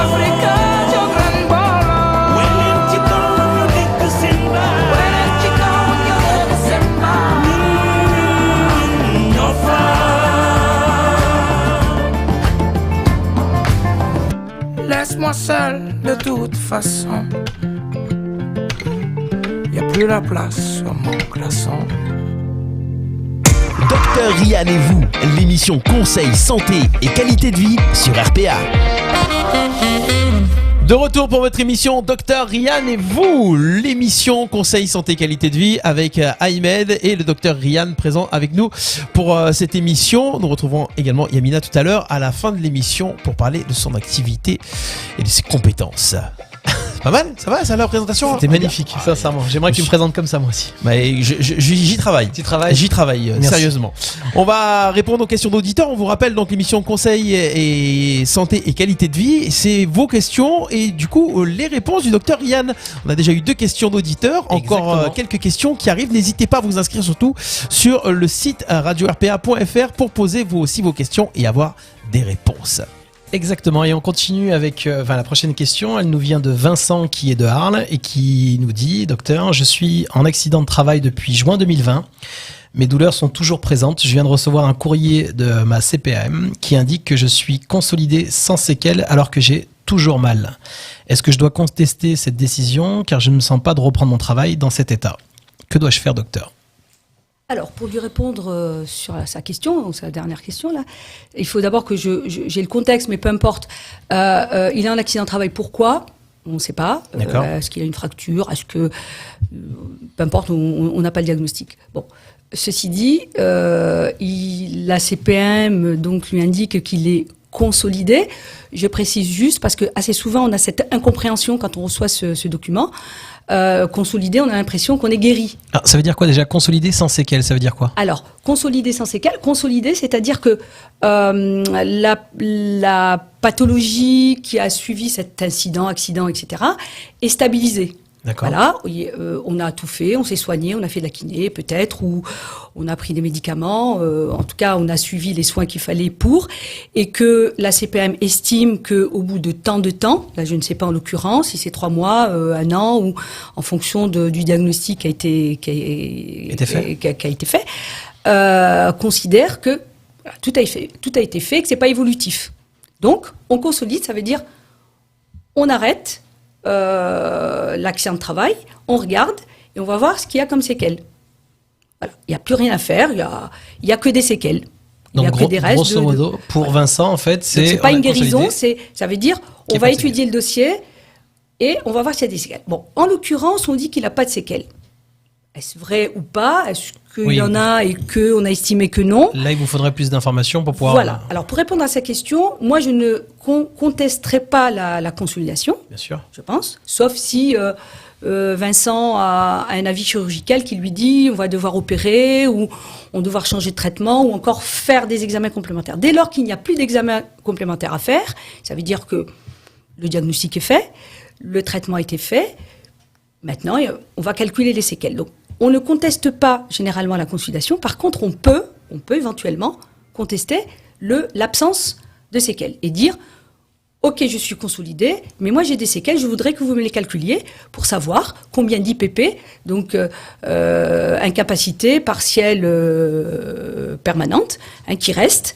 Africa joklin bolo Wayen ci kaw ñu dégg seen baat Wayen ci kaw ñu dégg seen baat ñun ñoo fa Laisse-moi seul de toute façon. Y'a plus la place sur mon glaçon. Dr Ryan et vous, l'émission Conseil, Santé et Qualité de Vie sur RPA. De retour pour votre émission Dr Ryan et vous, l'émission Conseil Santé Qualité de Vie avec Ahmed et le Dr Ryan présent avec nous pour cette émission. Nous retrouvons également Yamina tout à l'heure à la fin de l'émission pour parler de son activité et de ses compétences. Pas mal, ça va, ça la présentation. C'était magnifique, sincèrement. J'aimerais que tu me présentes comme ça moi aussi. Bah, j'y travaille. Tu travailles ? J'y travaille, Merci. sérieusement. On va répondre aux questions d'auditeurs. On vous rappelle donc l'émission Conseil et Santé et Qualité de Vie. C'est vos questions et du coup les réponses du docteur Yann. On a déjà eu 2 questions d'auditeurs. Encore Exactement. quelques questions qui arrivent. N'hésitez pas à vous inscrire surtout sur le site radio-rpa.fr pour poser vous aussi vos questions et avoir des réponses. Exactement, et on continue avec la prochaine question. Elle nous vient de Vincent qui est de Arles et qui nous dit: Docteur, je suis en accident de travail depuis juin 2020. Mes douleurs sont toujours présentes. Je viens de recevoir un courrier de ma CPAM qui indique que je suis consolidé sans séquelles alors que j'ai toujours mal. Est-ce que je dois contester cette décision car je ne me sens pas de reprendre mon travail dans cet état? Que dois-je faire, docteur? Alors, pour lui répondre sur sa question, donc sa dernière question là, il faut d'abord que j'ai le contexte, mais peu importe. Il est en accident de travail. Pourquoi? On ne sait pas. Est-ce qu'il a une fracture? Est-ce que peu importe, on n'a pas le diagnostic. Bon, ceci dit, la CPM donc lui indique qu'il est consolidé. Je précise juste parce que assez souvent on a cette incompréhension quand on reçoit ce document. Consolidé, on a l'impression qu'on est guéri. Alors, ça veut dire quoi déjà? Consolidé sans séquelles, ça veut dire quoi? Alors, consolidé sans séquelles, consolidé, c'est-à-dire que la pathologie qui a suivi cet incident, accident, etc., est stabilisée. D'accord. Voilà, on a tout fait, on s'est soigné, on a fait de la kiné peut-être, ou on a pris des médicaments, en tout cas on a suivi les soins qu'il fallait pour, et que la CPM estime qu'au bout de temps, là je ne sais pas en l'occurrence, si c'est 3 mois, 1 an, ou en fonction du diagnostic qui a été fait, considère que tout a été fait, que c'est pas évolutif. Donc on consolide, ça veut dire on arrête l'accident de travail, on regarde et on va voir ce qu'il y a comme séquelles. Voilà. Il n'y a plus rien à faire, il y a que des séquelles. Donc, il y a que des restes grosso modo, pour Vincent, en fait, c'est pas une guérison, consolidé. ça veut dire on va étudier le dossier et on va voir s'il y a des séquelles. Bon, en l'occurrence, on dit qu'il n'a pas de séquelles. Est-ce vrai ou pas? Est-ce qu'il y en a et qu'on a estimé que non? Là, il vous faudrait plus d'informations pour pouvoir... Voilà. Alors, pour répondre à sa question, moi, je ne contesterai pas la consolidation. Bien sûr. Je pense. Sauf si Vincent a un avis chirurgical qui lui dit on va devoir opérer ou on va devoir changer de traitement ou encore faire des examens complémentaires. Dès lors qu'il n'y a plus d'examens complémentaires à faire, ça veut dire que le diagnostic est fait, le traitement a été fait. Maintenant, on va calculer les séquelles. Donc, on ne conteste pas généralement la consolidation. Par contre, on peut éventuellement contester l'absence de séquelles et dire ok, je suis consolidé, mais moi j'ai des séquelles, je voudrais que vous me les calculiez pour savoir combien d'IPP, donc incapacité partielle permanente, qui reste.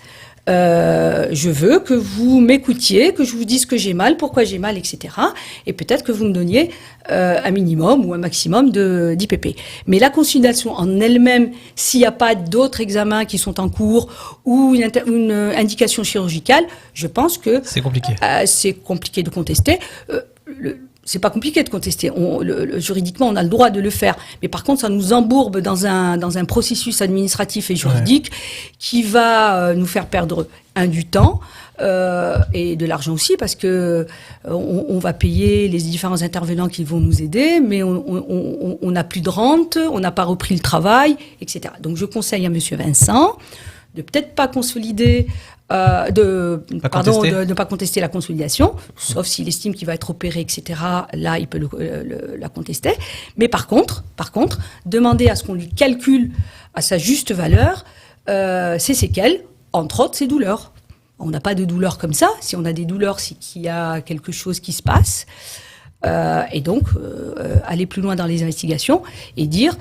Je veux que vous m'écoutiez, que je vous dise que j'ai mal, pourquoi j'ai mal, etc. Et peut-être que vous me donniez un minimum ou un maximum d'IPP. Mais la consolidation en elle-même, s'il n'y a pas d'autres examens qui sont en cours ou une indication chirurgicale, je pense que c'est compliqué. C'est compliqué de contester. C'est pas compliqué de contester. Juridiquement, on a le droit de le faire. Mais par contre, ça nous embourbe dans un processus administratif et juridique qui va nous faire perdre du temps et de l'argent aussi, parce que on va payer les différents intervenants qui vont nous aider, mais on n'a plus de rente, on n'a pas repris le travail, etc. Donc, je conseille à Monsieur Vincent de peut-être pas consolider, de ne pas contester la consolidation, sauf s'il estime qu'il va être opéré, etc. Là, il peut la contester. Mais par contre, demander à ce qu'on lui calcule à sa juste valeur ses séquelles, entre autres ses douleurs. On n'a pas de douleurs comme ça. Si on a des douleurs, c'est qu'il y a quelque chose qui se passe. Et donc, aller plus loin dans les investigations et dire,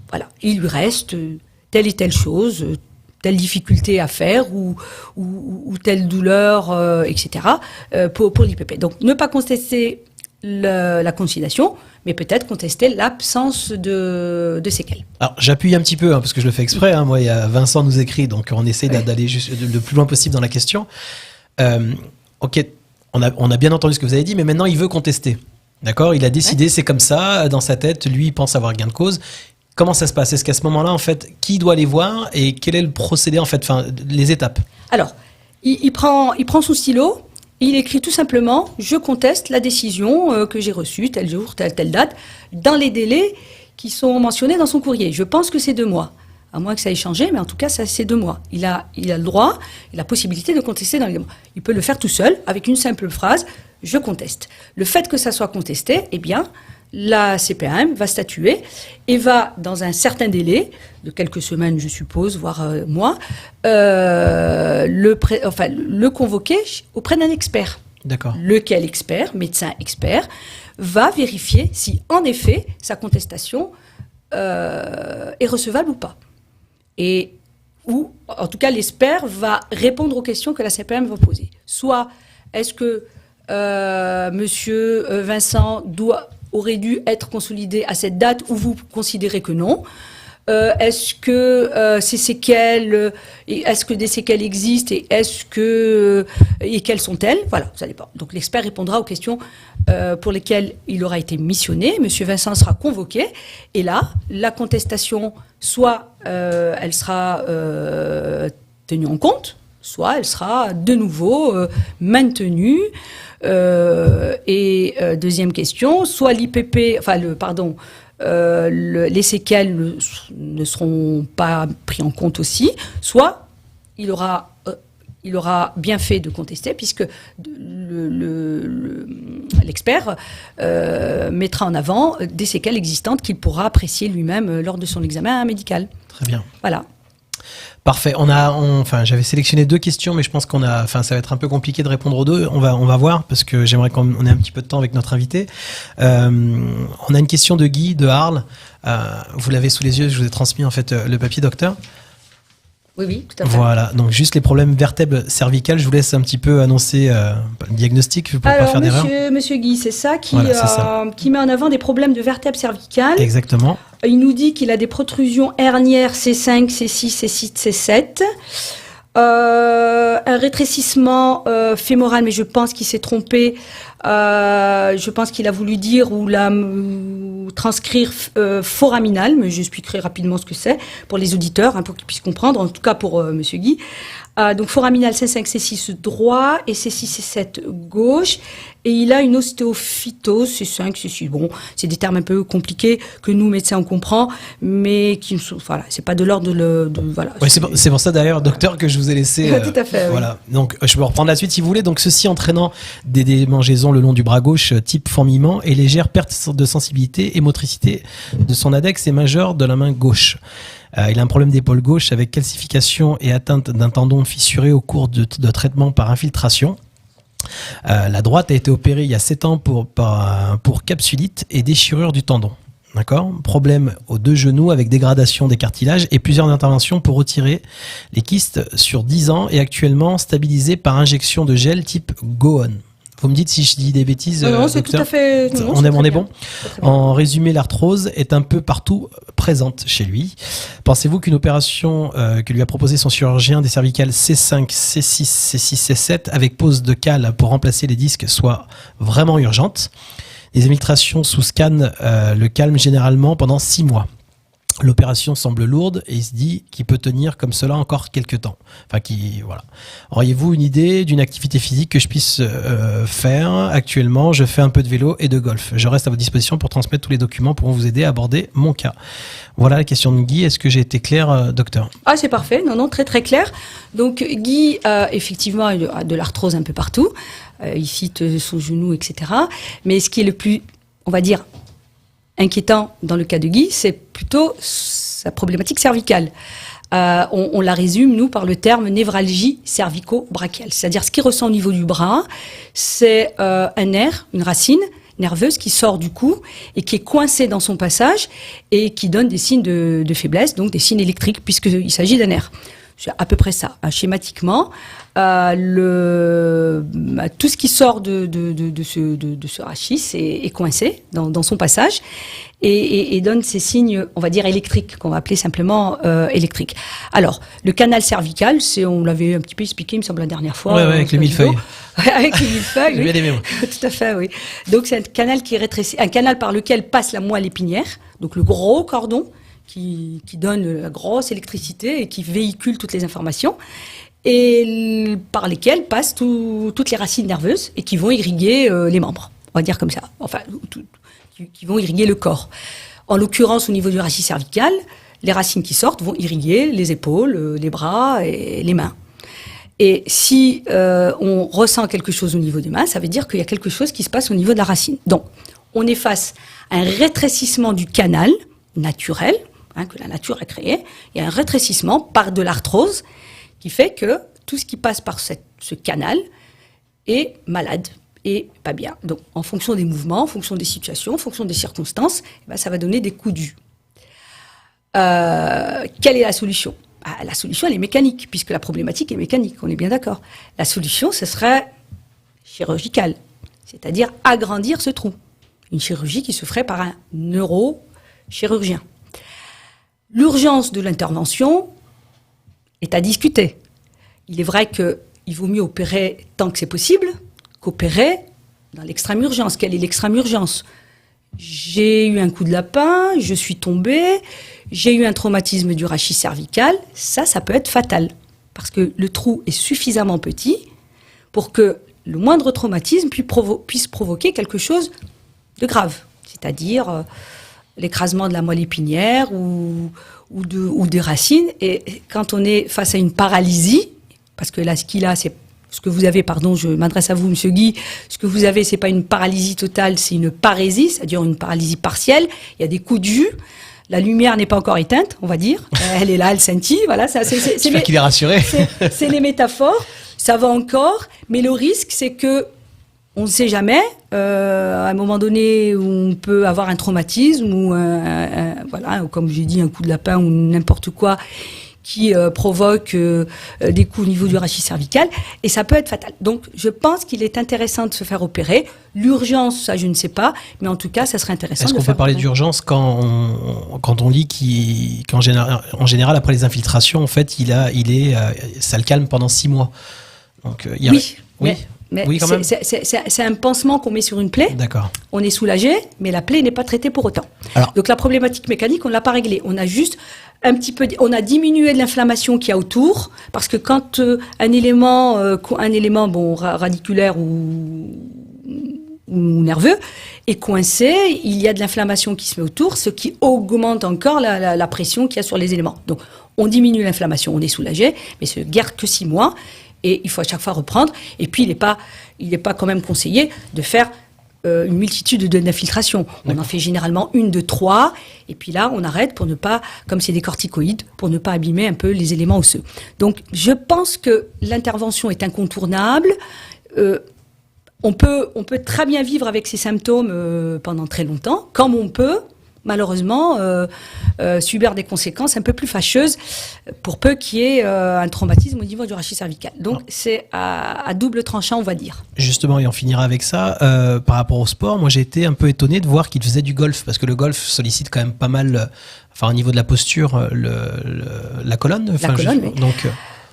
voilà, il lui reste telle et telle chose, telle difficulté à faire ou telle douleur, etc. Pour l'IPP. Donc, ne pas contester la conciliation, mais peut-être contester l'absence de séquelles. Alors, j'appuie un petit peu, parce que je le fais exprès. Moi, il y a Vincent nous écrit, donc on essaie d'aller juste le plus loin possible dans la question. Ok, on a bien entendu ce que vous avez dit, mais maintenant, il veut contester. D'accord? Il a décidé, c'est comme ça, dans sa tête, lui, il pense avoir gain de cause. Comment ça se passe? Est-ce qu'à ce moment-là, en fait, qui doit aller voir et quel est le procédé, en fait, enfin, les étapes? Alors, il prend son stylo, il écrit tout simplement « Je conteste la décision que j'ai reçue, tel jour, telle date, dans les délais qui sont mentionnés dans son courrier. Je pense que c'est 2 mois. » À moins que ça ait changé, mais en tout cas, ça, c'est 2 mois. Il a le droit et la possibilité de contester dans les 2 mois. Il peut le faire tout seul, avec une simple phrase « Je conteste ». Le fait que ça soit contesté, eh bien, la CPAM va statuer et va, dans un certain délai, de quelques semaines, je suppose, voire mois, le convoquer auprès d'un expert. D'accord. Lequel expert, médecin expert, va vérifier si, en effet, sa contestation est recevable ou pas. Ou, en tout cas, l'expert va répondre aux questions que la CPAM va poser. Soit, est-ce que Monsieur Vincent aurait dû être consolidé à cette date, ou vous considérez que non? Est-ce que ces séquelles, est-ce que des séquelles existent et et quelles sont-elles? Voilà, ça dépend. Donc l'expert répondra aux questions pour lesquelles il aura été missionné. Monsieur Vincent sera convoqué et là, la contestation, soit elle sera tenue en compte, soit elle sera de nouveau maintenue. Deuxième question, soit l'IPP, les séquelles ne seront pas pris en compte aussi, soit il aura bien fait de contester, puisque l'expert mettra en avant des séquelles existantes qu'il pourra apprécier lui-même lors de son examen médical. Très bien. Voilà. Parfait. J'avais sélectionné 2 questions, mais je pense ça va être un peu compliqué de répondre aux 2. On va voir, parce que j'aimerais qu'on ait un petit peu de temps avec notre invité. On a une question de Guy, de Arles. Vous l'avez sous les yeux, je vous ai transmis, en fait, le papier, docteur. Oui, tout à fait. Voilà. Donc, juste les problèmes vertèbres cervicales. Je vous laisse un petit peu annoncer le diagnostic pour pas faire d'erreur. Monsieur Guy, c'est ça qui met en avant des problèmes de vertèbres cervicales. Exactement. Il nous dit qu'il a des protrusions hernières C5, C6, C7, un rétrécissement fémoral, mais je pense qu'il s'est trompé. Je pense qu'il a voulu dire ou transcrire foraminal, mais j'expliquerai rapidement ce que c'est pour les auditeurs, pour qu'ils puissent comprendre, en tout cas pour Monsieur Guy. Donc foraminal C5, C6 droit et C6, C7 gauche. Et il a une ostéophytose C5, C6. Bon, c'est des termes un peu compliqués que nous, médecins, on comprend, mais qui c'est pas de l'ordre voilà. Oui, c'est pour ça d'ailleurs, docteur, que je vous ai laissé. Tout à fait. Voilà. Donc, je peux reprendre la suite si vous voulez. Donc, ceci entraînant des démangeaisons le long du bras gauche, type fourmillement, et légère perte de sensibilité et motricité de son index et majeur de la main gauche. Il a un problème d'épaule gauche avec calcification et atteinte d'un tendon fissuré au cours de traitement par infiltration. La droite a été opérée il y a 7 ans pour capsulite et déchirure du tendon. D'accord ? Problème aux 2 genoux avec dégradation des cartilages et plusieurs interventions pour retirer les kystes sur 10 ans et actuellement stabilisé par injection de gel type Goon. Vous me dites si je dis des bêtises, non, c'est docteur. Tout à fait. Non, on est bon. En résumé, l'arthrose est un peu partout présente chez lui. Pensez-vous qu'une opération que lui a proposé son chirurgien des cervicales C5, C6, C6, C7 avec pose de cale pour remplacer les disques soit vraiment urgente? Les infiltrations sous scan le calment généralement pendant 6 mois. L'opération semble lourde et il se dit qu'il peut tenir comme cela encore quelques temps. Voilà. Auriez-vous une idée d'une activité physique que je puisse faire actuellement? Je fais un peu de vélo et de golf. Je reste à votre disposition pour transmettre tous les documents pour vous aider à aborder mon cas. Voilà la question de Guy. Est-ce que j'ai été clair, docteur? Ah, c'est parfait. Non, très très clair. Donc Guy, effectivement, il a de l'arthrose un peu partout. Il cite son genou, etc. Mais ce qui est le plus, on va dire, inquiétant dans le cas de Guy, c'est plutôt sa problématique cervicale. On la résume, nous, par le terme névralgie cervico-brachiale. C'est-à-dire ce qu'il ressent au niveau du bras, c'est un nerf, une racine nerveuse qui sort du cou et qui est coincée dans son passage et qui donne des signes de faiblesse, donc des signes électriques, puisqu'il s'agit d'un nerf. C'est à peu près ça, schématiquement. Tout ce qui sort de ce rachis est coincé dans son passage et donne ces signes, on va dire, électriques, qu'on va appeler simplement électriques. Alors, le canal cervical, on l'avait un petit peu expliqué, il me semble, la dernière fois. Ouais, avec le millefeuille. Avec le millefeuille, oui. Bien aimé, moi. Tout à fait, oui. Donc, c'est un canal qui est rétréci, un canal par lequel passe la moelle épinière, donc le gros cordon, qui donne la grosse électricité et qui véhicule toutes les informations, et par lesquelles passent toutes les racines nerveuses et qui vont irriguer les membres, on va dire comme ça, enfin, qui vont irriguer le corps. En l'occurrence, au niveau du rachis cervical, les racines qui sortent vont irriguer les épaules, les bras et les mains. Et si on ressent quelque chose au niveau des mains, ça veut dire qu'il y a quelque chose qui se passe au niveau de la racine. Donc, on est face à un rétrécissement du canal naturel, que la nature a créé. Il y a un rétrécissement par de l'arthrose qui fait que tout ce qui passe par ce canal est malade et pas bien. Donc, en fonction des mouvements, en fonction des situations, en fonction des circonstances, ça va donner des coups dus. Quelle est la solution? La solution, elle est mécanique, puisque la problématique est mécanique, on est bien d'accord. La solution, ce serait chirurgicale. c'est-à-dire agrandir ce trou. Une chirurgie qui se ferait par un neurochirurgien. L'urgence de l'intervention est à discuter. Il est vrai qu'il vaut mieux opérer tant que c'est possible qu'opérer dans l'extrême urgence. Quelle est l'extrême urgence ? J'ai eu un coup de lapin, je suis tombée, j'ai eu un traumatisme du rachis cervical. Ça peut être fatal. Parce que le trou est suffisamment petit pour que le moindre traumatisme puisse provoquer quelque chose de grave. C'est-à-dire l'écrasement de la moelle épinière ou des racines. Et quand on est face à une paralysie, parce que là, ce que vous avez, je m'adresse à vous, Monsieur Guy, ce que vous avez, c'est pas une paralysie totale, c'est une parésie, c'est-à-dire une paralysie partielle. Il y a des coups de jus. La lumière n'est pas encore éteinte, on va dire. Elle est là, elle scintille. Voilà, J'espère qu'il est rassuré. C'est les métaphores. Ça va encore, mais le risque, c'est que on ne sait jamais. À un moment donné, où on peut avoir un traumatisme ou ou comme j'ai dit, un coup de lapin ou n'importe quoi qui provoque des coups au niveau du rachis cervical, et ça peut être fatal. Donc, je pense qu'il est intéressant de se faire opérer. L'urgence, ça, je ne sais pas, mais en tout cas, ça serait intéressant. Est-ce qu'on peut parler d'urgence quand on lit qu'en général, après les infiltrations, en fait, ça le calme pendant 6 mois. Donc, Mais oui, quand même. C'est un pansement qu'on met sur une plaie. D'accord. On est soulagé, mais la plaie n'est pas traitée pour autant. Donc la problématique mécanique, on ne l'a pas réglée. On a juste on a diminué de l'inflammation qu'il y a autour, parce que quand un élément radiculaire ou nerveux est coincé, il y a de l'inflammation qui se met autour, ce qui augmente encore la pression qu'il y a sur les éléments. Donc on diminue l'inflammation, on est soulagé, mais ce guère que 6 mois. Et il faut à chaque fois reprendre. Et puis, il n'est pas quand même conseillé de faire une multitude d'infiltrations. On en fait généralement 1, 2, 3. Et puis là, on arrête pour ne pas, comme c'est des corticoïdes, pour ne pas abîmer un peu les éléments osseux. Donc, je pense que l'intervention est incontournable. On peut très bien vivre avec ces symptômes pendant très longtemps, comme on peut, malheureusement, subir des conséquences un peu plus fâcheuses pour peu qu'il y ait un traumatisme au niveau du rachis cervical. Donc, c'est à double tranchant, on va dire. Justement, et on finira avec ça, par rapport au sport, moi j'ai été un peu étonné de voir qu'il faisait du golf, parce que le golf sollicite quand même pas mal, au niveau de la posture, la colonne. La colonne, oui. Donc,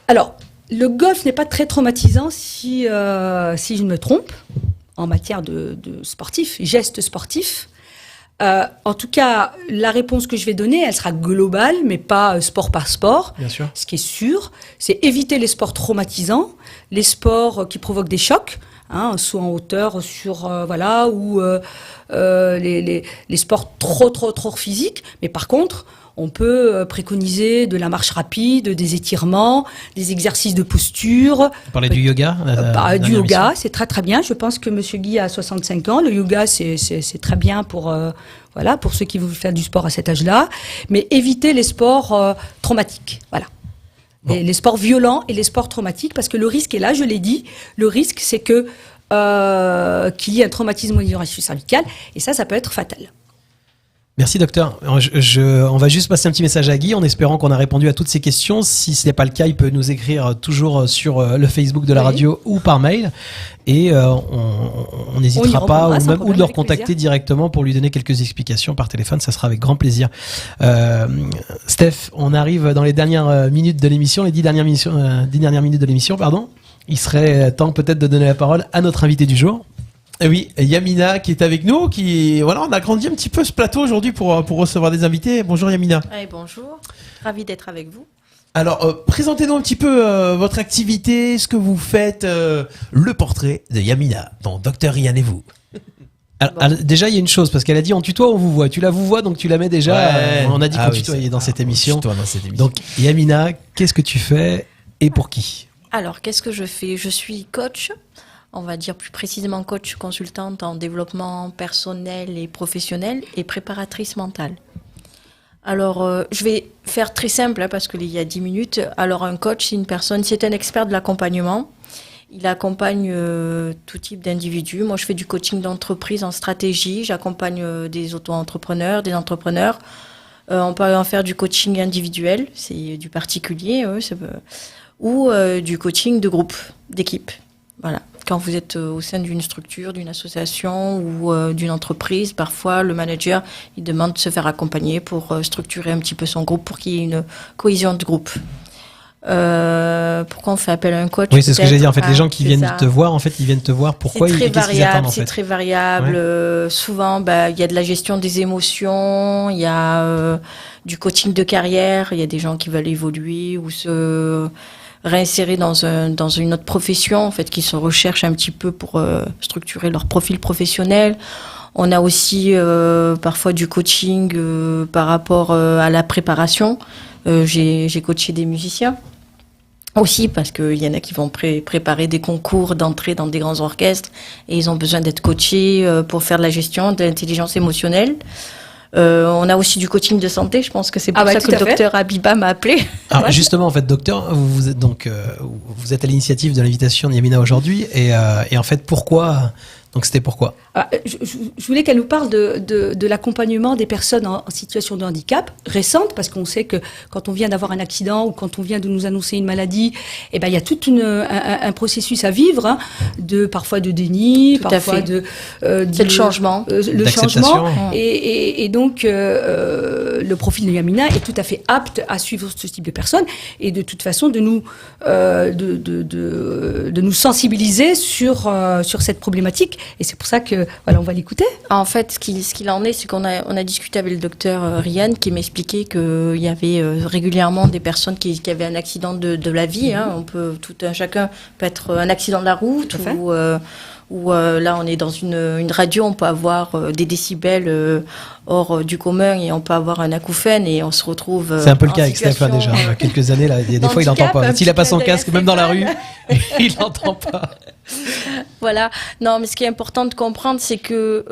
alors, le golf n'est pas très traumatisant si je me trompe, en matière de sportif, gestes sportifs. En tout cas, la réponse que je vais donner, elle sera globale, mais pas sport par sport. Bien sûr. Ce qui est sûr, c'est éviter les sports traumatisants, les sports qui provoquent des chocs, soit en hauteur, ou les sports trop physiques. Mais par contre, on peut préconiser de la marche rapide, des étirements, des exercices de posture. Vous parlez du yoga Du yoga, c'est très très bien. Je pense que Monsieur Guy a 65 ans. Le yoga, c'est très bien pour ceux qui veulent faire du sport à cet âge-là. Mais éviter les sports traumatiques. Voilà. Bon. Et les sports violents et les sports traumatiques, parce que le risque est là, je l'ai dit. Le risque, c'est que qu'il y ait un traumatisme au niveau rachis cervical, et ça peut être fatal. Merci docteur. On va juste passer un petit message à Guy en espérant qu'on a répondu à toutes ces questions. Si ce n'est pas le cas, il peut nous écrire toujours sur le Facebook de la radio ou par mail. Et on n'hésitera pas ou de le recontacter directement pour lui donner quelques explications par téléphone. Ça sera avec grand plaisir. Steph, on arrive dans les dernières minutes de l'émission, les 10 dernières minutes de l'émission, pardon. Il serait temps peut-être de donner la parole à notre invité du jour. Oui, Yamina qui est avec nous, on a agrandi un petit peu ce plateau aujourd'hui pour recevoir des invités. Bonjour Yamina. Oui, bonjour, ravi d'être avec vous. Alors, présentez-nous un petit peu votre activité, ce que vous faites, le portrait de Yamina, dans Docteur Rian et vous. Alors, déjà, il y a une chose, parce qu'elle a dit on tutoie, on vous voit. Tu la vous vois, donc tu la mets déjà. On a dit qu'on tutoyait dans cette émission. Donc, Yamina, qu'est-ce que tu fais et pour qui ? Alors, qu'est-ce que je fais ? Je suis coach. On va dire plus précisément coach consultante en développement personnel et professionnel et préparatrice mentale. Alors, je vais faire très simple parce qu'il y a 10 minutes. Alors, un coach, c'est un expert de l'accompagnement. Il accompagne tout type d'individus. Moi, je fais du coaching d'entreprise en stratégie. J'accompagne des auto-entrepreneurs, des entrepreneurs. On peut en faire du coaching individuel, c'est du particulier, ou du coaching de groupe, d'équipe. Voilà. Quand vous êtes au sein d'une structure, d'une association ou d'une entreprise, parfois le manager il demande de se faire accompagner pour structurer un petit peu son groupe pour qu'il y ait une cohésion de groupe. Pourquoi on fait appel à un coach? Oui, c'est ce que j'ai dit. En fait, les gens qui viennent te voir, en fait, ils viennent te voir. Pourquoi c'est très qu'est-ce qu'ils attendent en fait? C'est très variable. Souvent, il y a de la gestion des émotions, il y a du coaching de carrière. Il y a des gens qui veulent évoluer ou se réinsérer dans une autre profession, en fait, qui se recherchent un petit peu pour structurer leur profil professionnel. On a aussi parfois du coaching par rapport à la préparation. J'ai coaché des musiciens aussi parce qu'il y en a qui vont préparer des concours d'entrée dans des grands orchestres et ils ont besoin d'être coachés pour faire de la gestion de l'intelligence émotionnelle. On a aussi du coaching de santé. Je pense que c'est pour ça que le docteur Habiba m'a appelé. Alors justement, en fait, docteur, vous êtes donc vous êtes à l'initiative de l'invitation de Yamina aujourd'hui, et en fait, pourquoi? Donc c'était pourquoi? Je voulais qu'elle nous parle de l'accompagnement des personnes en situation de handicap récente, parce qu'on sait que quand on vient d'avoir un accident ou quand on vient de nous annoncer une maladie, eh ben il y a tout un processus à vivre, hein, parfois de déni, tout parfois c'est le changement, et donc le profil de Yamina est tout à fait apte à suivre ce type de personnes et de toute façon de nous sensibiliser sur cette problématique. Et c'est pour ça que voilà, on va l'écouter. En fait, ce qu'il en est, c'est qu'on a discuté avec le docteur Ryan qui m'expliquait qu'il y avait régulièrement des personnes qui avaient un accident de la vie. Hein. On peut chacun peut être un accident de la route ou là on est dans une radio, on peut avoir des décibels hors du commun et on peut avoir un acouphène et on se retrouve. C'est un peu le cas avec Stéphane déjà. Il y a quelques années là, des fois il n'entend pas. S'il n'a pas son casque, même dans la rue, il n'entend pas. Voilà. Non, mais ce qui est important de comprendre, c'est que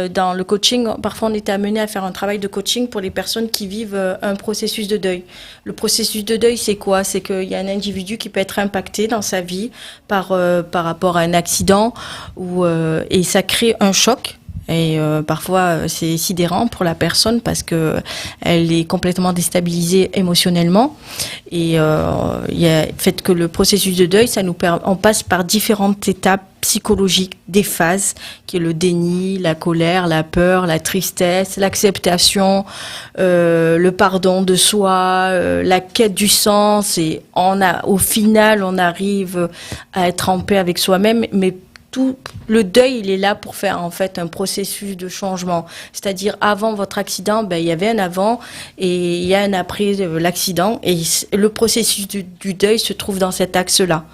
dans le coaching, parfois on est amené à faire un travail de coaching pour les personnes qui vivent un processus de deuil. Le processus de deuil, c'est quoi? C'est qu'il y a un individu qui peut être impacté dans sa vie par rapport à un accident et ça crée un choc. Et parfois c'est sidérant pour la personne parce que elle est complètement déstabilisée émotionnellement et il y a le fait que le processus de deuil, on passe par différentes étapes psychologiques, des phases qui est le déni, la colère, la peur, la tristesse, l'acceptation, le pardon de soi, la quête du sens et au final on arrive à être en paix avec soi-même, mais tout le deuil, il est là pour faire en fait un processus de changement. C'est-à-dire avant votre accident, il y avait un avant et il y a un après l'accident et le processus du deuil se trouve dans cet axe-là.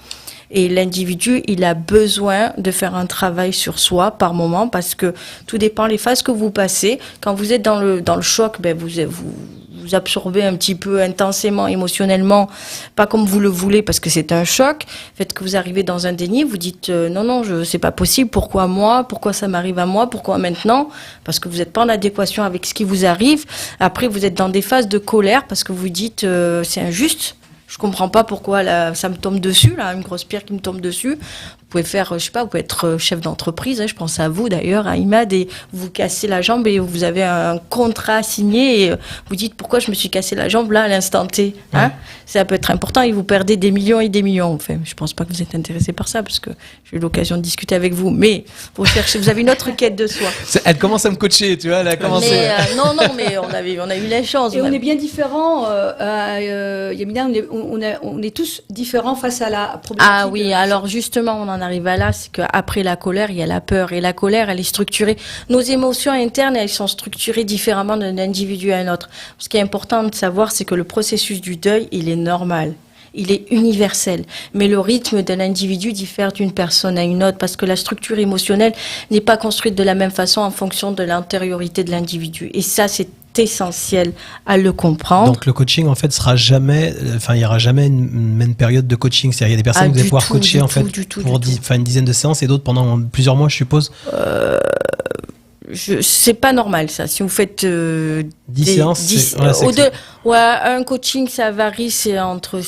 Et l'individu, il a besoin de faire un travail sur soi par moment parce que tout dépend les phases que vous passez. Quand vous êtes dans le choc, vous absorbez un petit peu intensément, émotionnellement, pas comme vous le voulez parce que c'est un choc. Le fait que vous arrivez dans un déni, vous dites non, c'est pas possible. Pourquoi moi? Pourquoi ça m'arrive à moi? Pourquoi maintenant? Parce que vous n'êtes pas en adéquation avec ce qui vous arrive. Après, vous êtes dans des phases de colère parce que vous dites c'est injuste. Je comprends pas pourquoi ça me tombe dessus, là, une grosse pierre qui me tombe dessus. Vous pouvez faire, vous pouvez être chef d'entreprise, hein, je pense à vous d'ailleurs, à Imad, et vous cassez la jambe et vous avez un contrat signé et vous dites pourquoi je me suis cassé la jambe là à l'instant T. Hein? Ça peut être important et vous perdez des millions et des millions. Enfin, je pense pas que vous êtes intéressé par ça parce que j'ai eu l'occasion de discuter avec vous, mais vous avez une autre quête de soi. Elle commence à me coacher, tu vois, elle a commencé. Mais, non, mais on a eu la chance. Et on est bien différents, Yamina, on est tous différents face à la problématique. Ah oui, alors justement, on en arrive à là, c'est qu'après la colère, il y a la peur. Et la colère, elle est structurée. Nos émotions internes, elles sont structurées différemment d'un individu à un autre. Ce qui est important de savoir, c'est que le processus du deuil, il est normal. Il est universel. Mais le rythme d'un individu diffère d'une personne à une autre parce que la structure émotionnelle n'est pas construite de la même façon en fonction de l'intériorité de l'individu. Et ça, c'est essentiel à le comprendre. Donc le coaching en fait sera jamais, il y aura jamais une même période de coaching. C'est-à-dire il y a des personnes que vous allez pouvoir coacher en fait pour une dizaine de séances et d'autres pendant plusieurs mois, je suppose. C'est pas normal ça. Si vous faites 10 séances, un coaching ça varie, c'est entre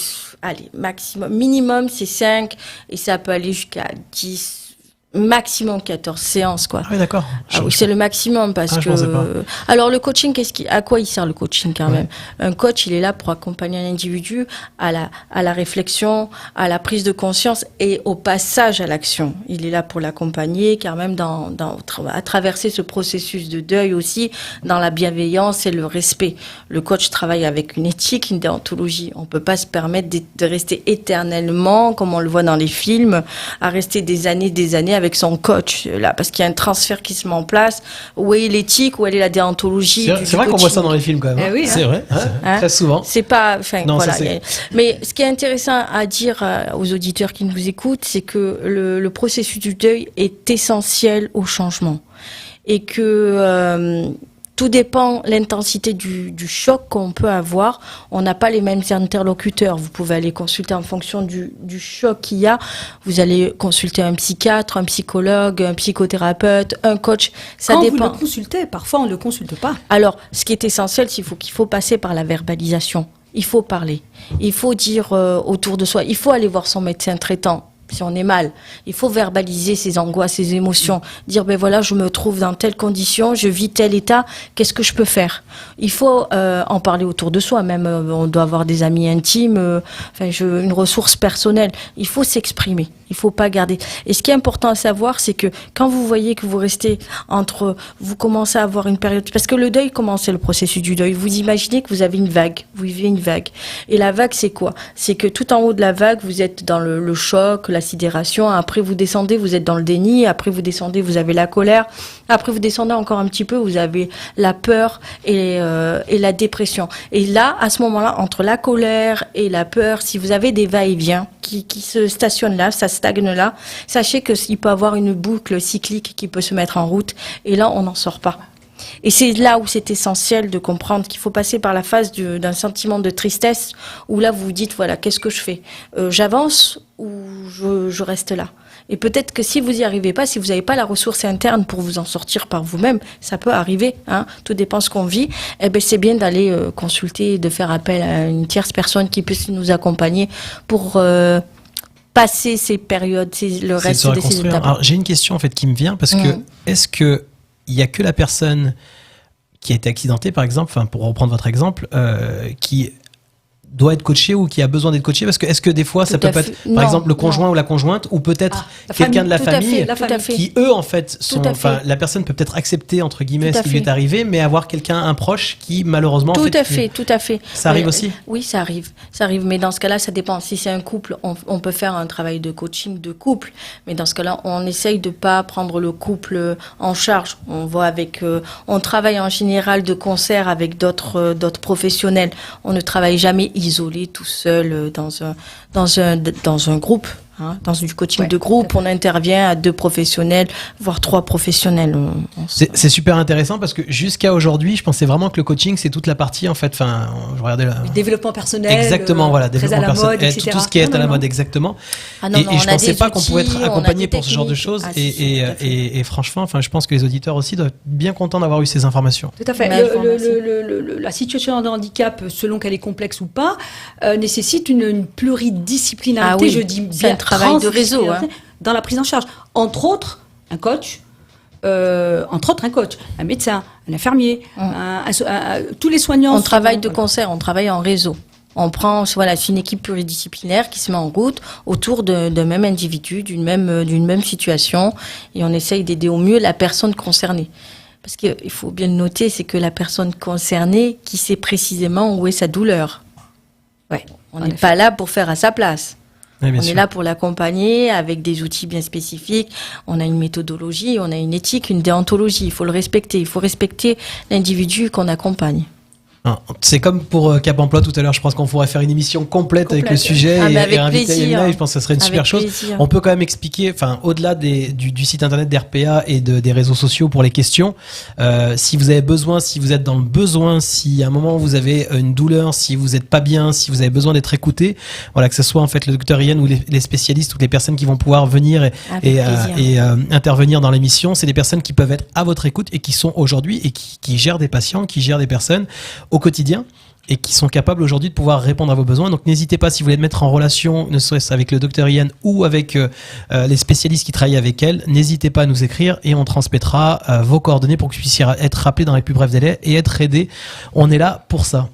minimum c'est 5 et ça peut aller jusqu'à 10. Maximum 14 séances, quoi. Ah oui, d'accord. Ah oui, c'est le maximum parce je pensais pas. Alors le coaching, à quoi il sert le coaching quand même? Un coach, il est là pour accompagner un individu à la réflexion, à la prise de conscience et au passage à l'action. Il est là pour l'accompagner, car même à traverser ce processus de deuil aussi, dans la bienveillance et le respect. Le coach travaille avec une éthique, une déontologie. On peut pas se permettre de rester éternellement, comme on le voit dans les films, à rester des années avec son coach, là, parce qu'il y a un transfert qui se met en place. Où est l'éthique, où est la déontologie? C'est vrai qu'on voit ça dans les films quand même. Eh oui, c'est vrai, très souvent. C'est pas, enfin, Non, voilà. ça, c'est- Mais ce qui est intéressant à dire aux auditeurs qui nous écoutent, c'est que le processus du deuil est essentiel au changement. Et que, tout dépend l'intensité du choc qu'on peut avoir. On n'a pas les mêmes interlocuteurs. Vous pouvez aller consulter en fonction du choc qu'il y a. Vous allez consulter un psychiatre, un psychologue, un psychothérapeute, un coach. Ça Quand dépend. vous le consultez, parfois on ne le consulte pas. Alors, ce qui est essentiel, c'est qu'il faut passer par la verbalisation. Il faut parler. Il faut dire autour de soi. Il faut aller voir son médecin traitant. Si on est mal, il faut verbaliser ses angoisses, ses émotions, dire ben voilà, je me trouve dans telle condition, je vis tel état, qu'est-ce que je peux faire? Il faut en parler autour de soi, même on doit avoir des amis intimes, une ressource personnelle. Il faut s'exprimer, il faut pas garder. Et ce qui est important à savoir, c'est que quand vous voyez que vous restez vous commencez à avoir une période, parce que le deuil, comment c'est le processus du deuil? Vous imaginez que vous avez une vague, vous vivez une vague, et la vague c'est quoi? C'est que tout en haut de la vague, vous êtes dans le choc, la sidération, après vous descendez, vous êtes dans le déni, après vous descendez, vous avez la colère, après vous descendez encore un petit peu, vous avez la peur et la dépression. Et là, à ce moment-là, entre la colère et la peur, si vous avez des va-et-vient qui se stationnent là, ça stagne là, sachez qu'il peut y avoir une boucle cyclique qui peut se mettre en route, et là, on n'en sort pas. Et c'est là où c'est essentiel de comprendre qu'il faut passer par la phase d'un sentiment de tristesse, où là vous vous dites, voilà, qu'est-ce que je fais? J'avance ou je reste là? Et peut-être que si vous n'y arrivez pas, si vous n'avez pas la ressource interne pour vous en sortir par vous-même, ça peut arriver, hein, tout dépend de ce qu'on vit, eh ben c'est bien d'aller consulter, de faire appel à une tierce personne qui puisse nous accompagner pour passer ces périodes, le reste de ces étapes. Alors, j'ai une question en fait qui me vient, parce que est-ce que il y a que la personne qui a été accidentée, par exemple, enfin pour reprendre votre exemple, qui doit être coachée ou qui a besoin d'être coachée? Parce que est-ce que des fois ça peut être par exemple le conjoint ou la conjointe, ou peut-être quelqu'un de la famille qui eux en fait sont, enfin la personne peut peut-être accepter entre guillemets ce qui lui est arrivé, mais avoir un proche qui malheureusement tout à fait. Ça arrive aussi? Oui, ça arrive, mais dans ce cas-là ça dépend. Si c'est un couple, on peut faire un travail de coaching de couple, mais dans ce cas-là on essaye de pas prendre le couple en charge. On voit on travaille en général de concert avec d'autres professionnels. On ne travaille jamais isolé tout seul dans un groupe, hein, dans du coaching de groupe. On intervient à 2 professionnels, voire 3 professionnels. C'est super intéressant, parce que jusqu'à aujourd'hui, je pensais vraiment que le coaching c'est toute la partie en fait. Enfin, je regardais le développement personnel. Exactement, voilà, très à la mode, etc. Tout ce qui est à la mode, exactement. Et je pensais pas qu'on pouvait être accompagné pour ce genre de choses. Et franchement, enfin, je pense que les auditeurs aussi doivent être bien contents d'avoir eu ces informations. Tout à fait. La situation de handicap, selon qu'elle est complexe ou pas, nécessite une pluridisciplinarité, je dis bien, un travail de réseau, hein, dans la prise en charge. Entre autres, un coach, un médecin, un infirmier, tous les soignants. On travaille de concert, on travaille en réseau. On prend, c'est une équipe pluridisciplinaire qui se met en route autour d'un même individu, d'une même situation, et on essaye d'aider au mieux la personne concernée. Parce qu'il faut bien le noter, c'est que la personne concernée qui sait précisément où est sa douleur. On n'est pas là pour faire à sa place. Oui, on est là pour l'accompagner avec des outils bien spécifiques. On a une méthodologie, on a une éthique, une déontologie. Il faut le respecter. Il faut respecter l'individu qu'on accompagne. C'est comme pour Cap Emploi tout à l'heure, je pense qu'on pourrait faire une émission complète avec le sujet et inviter Yamina, et je pense que ce serait une super chose. On peut quand même expliquer, enfin au-delà du site internet d'RPA et des réseaux sociaux pour les questions, si vous avez besoin, si vous êtes dans le besoin, si à un moment vous avez une douleur, si vous n'êtes pas bien, si vous avez besoin d'être écouté, voilà, que ce soit en fait le docteur Yann ou les spécialistes, toutes les personnes qui vont pouvoir venir et intervenir dans l'émission, c'est des personnes qui peuvent être à votre écoute et qui sont aujourd'hui et qui gèrent des patients, qui gèrent des personnes au quotidien. et qui sont capables aujourd'hui de pouvoir répondre à vos besoins. Donc n'hésitez pas, si vous voulez mettre en relation, ne serait-ce avec le docteur Yann ou avec les spécialistes qui travaillent avec elle, n'hésitez pas à nous écrire et on transmettra vos coordonnées pour que vous puissiez être rappelés dans les plus brefs délais et être aidés. On est là pour ça.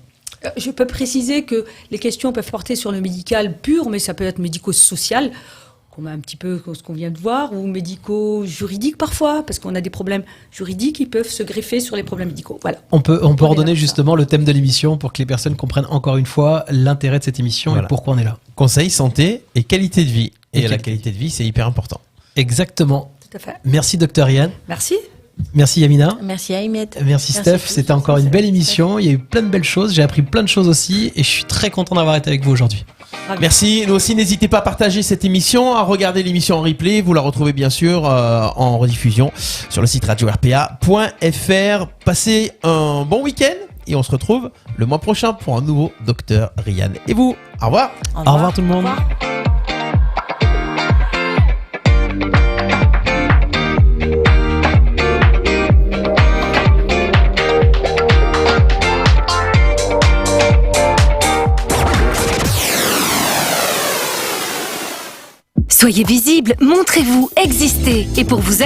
Je peux préciser que les questions peuvent porter sur le médical pur, mais ça peut être médico-social, comme un petit peu ce qu'on vient de voir, ou médico-juridique parfois, parce qu'on a des problèmes juridiques qui peuvent se greffer sur les problèmes médicaux. Voilà. On peut redonner justement le thème de l'émission pour que les personnes comprennent encore une fois l'intérêt de cette émission et pourquoi on est là. Conseil, santé et qualité de vie. Et la qualité de vie, c'est hyper important. Exactement. Tout à fait. Merci Dr Yann. Merci. Merci Yamina. Merci Ahmed. Merci Steph. C'était encore une belle émission. Il y a eu plein de belles choses. J'ai appris plein de choses aussi et je suis très content d'avoir été avec vous aujourd'hui. Merci. Nous aussi, n'hésitez pas à partager cette émission, à regarder l'émission en replay. Vous la retrouvez bien sûr en rediffusion sur le site radio-rpa.fr. Passez un bon week-end et on se retrouve le mois prochain pour un nouveau Dr Ryan. Et vous, au revoir. Au revoir tout le monde. Soyez visible, montrez-vous, existez. Et pour vous accompagner,